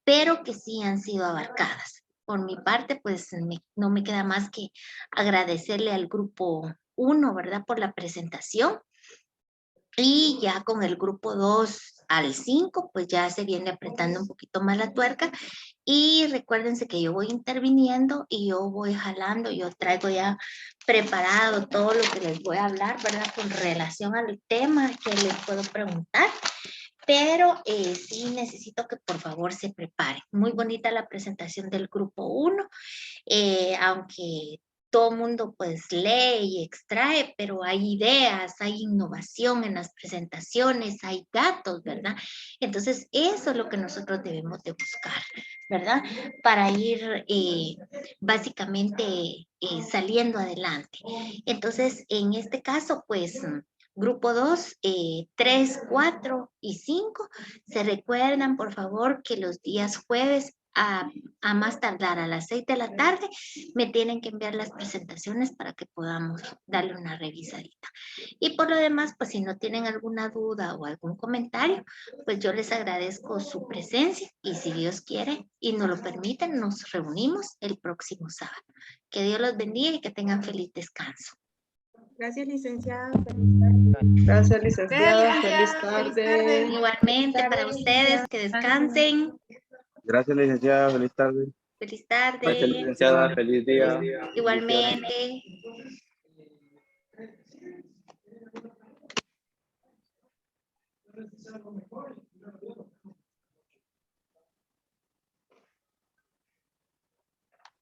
pero que sí han sido abarcadas. Por mi parte, pues no me queda más que agradecerle al grupo 1, ¿verdad? Por la presentación. Y ya con el grupo 2 al 5, pues ya se viene apretando un poquito más la tuerca. Y recuérdense que yo voy interviniendo y yo voy jalando, yo traigo ya preparado todo lo que les voy a hablar, ¿verdad? Con relación al tema que les puedo preguntar. Pero sí necesito que por favor se preparen. Muy bonita la presentación del grupo 1, aunque todo el mundo pues lee y extrae, pero hay ideas, hay innovación en las presentaciones, hay datos, ¿verdad? Entonces eso es lo que nosotros debemos de buscar, ¿verdad? Para ir básicamente saliendo adelante. Entonces en este caso pues grupo 2, 3, 4 y 5, se recuerdan por favor que los días jueves a más tardar a las 6 de la tarde me tienen que enviar las presentaciones para que podamos darle una revisadita. Y por lo demás, pues si no tienen alguna duda o algún comentario, pues yo les agradezco su presencia y si Dios quiere y nos lo permiten, nos reunimos el próximo sábado. Que Dios los bendiga y que tengan feliz descanso. Gracias, licenciada. Feliz tarde. Gracias, licenciada. Gracias, Feliz tarde. Igualmente Tarde, para ustedes, que descansen. Gracias, licenciada. Feliz tarde. Feliz Gracias, tarde. licenciada. Feliz día. Igualmente. Bendiciones.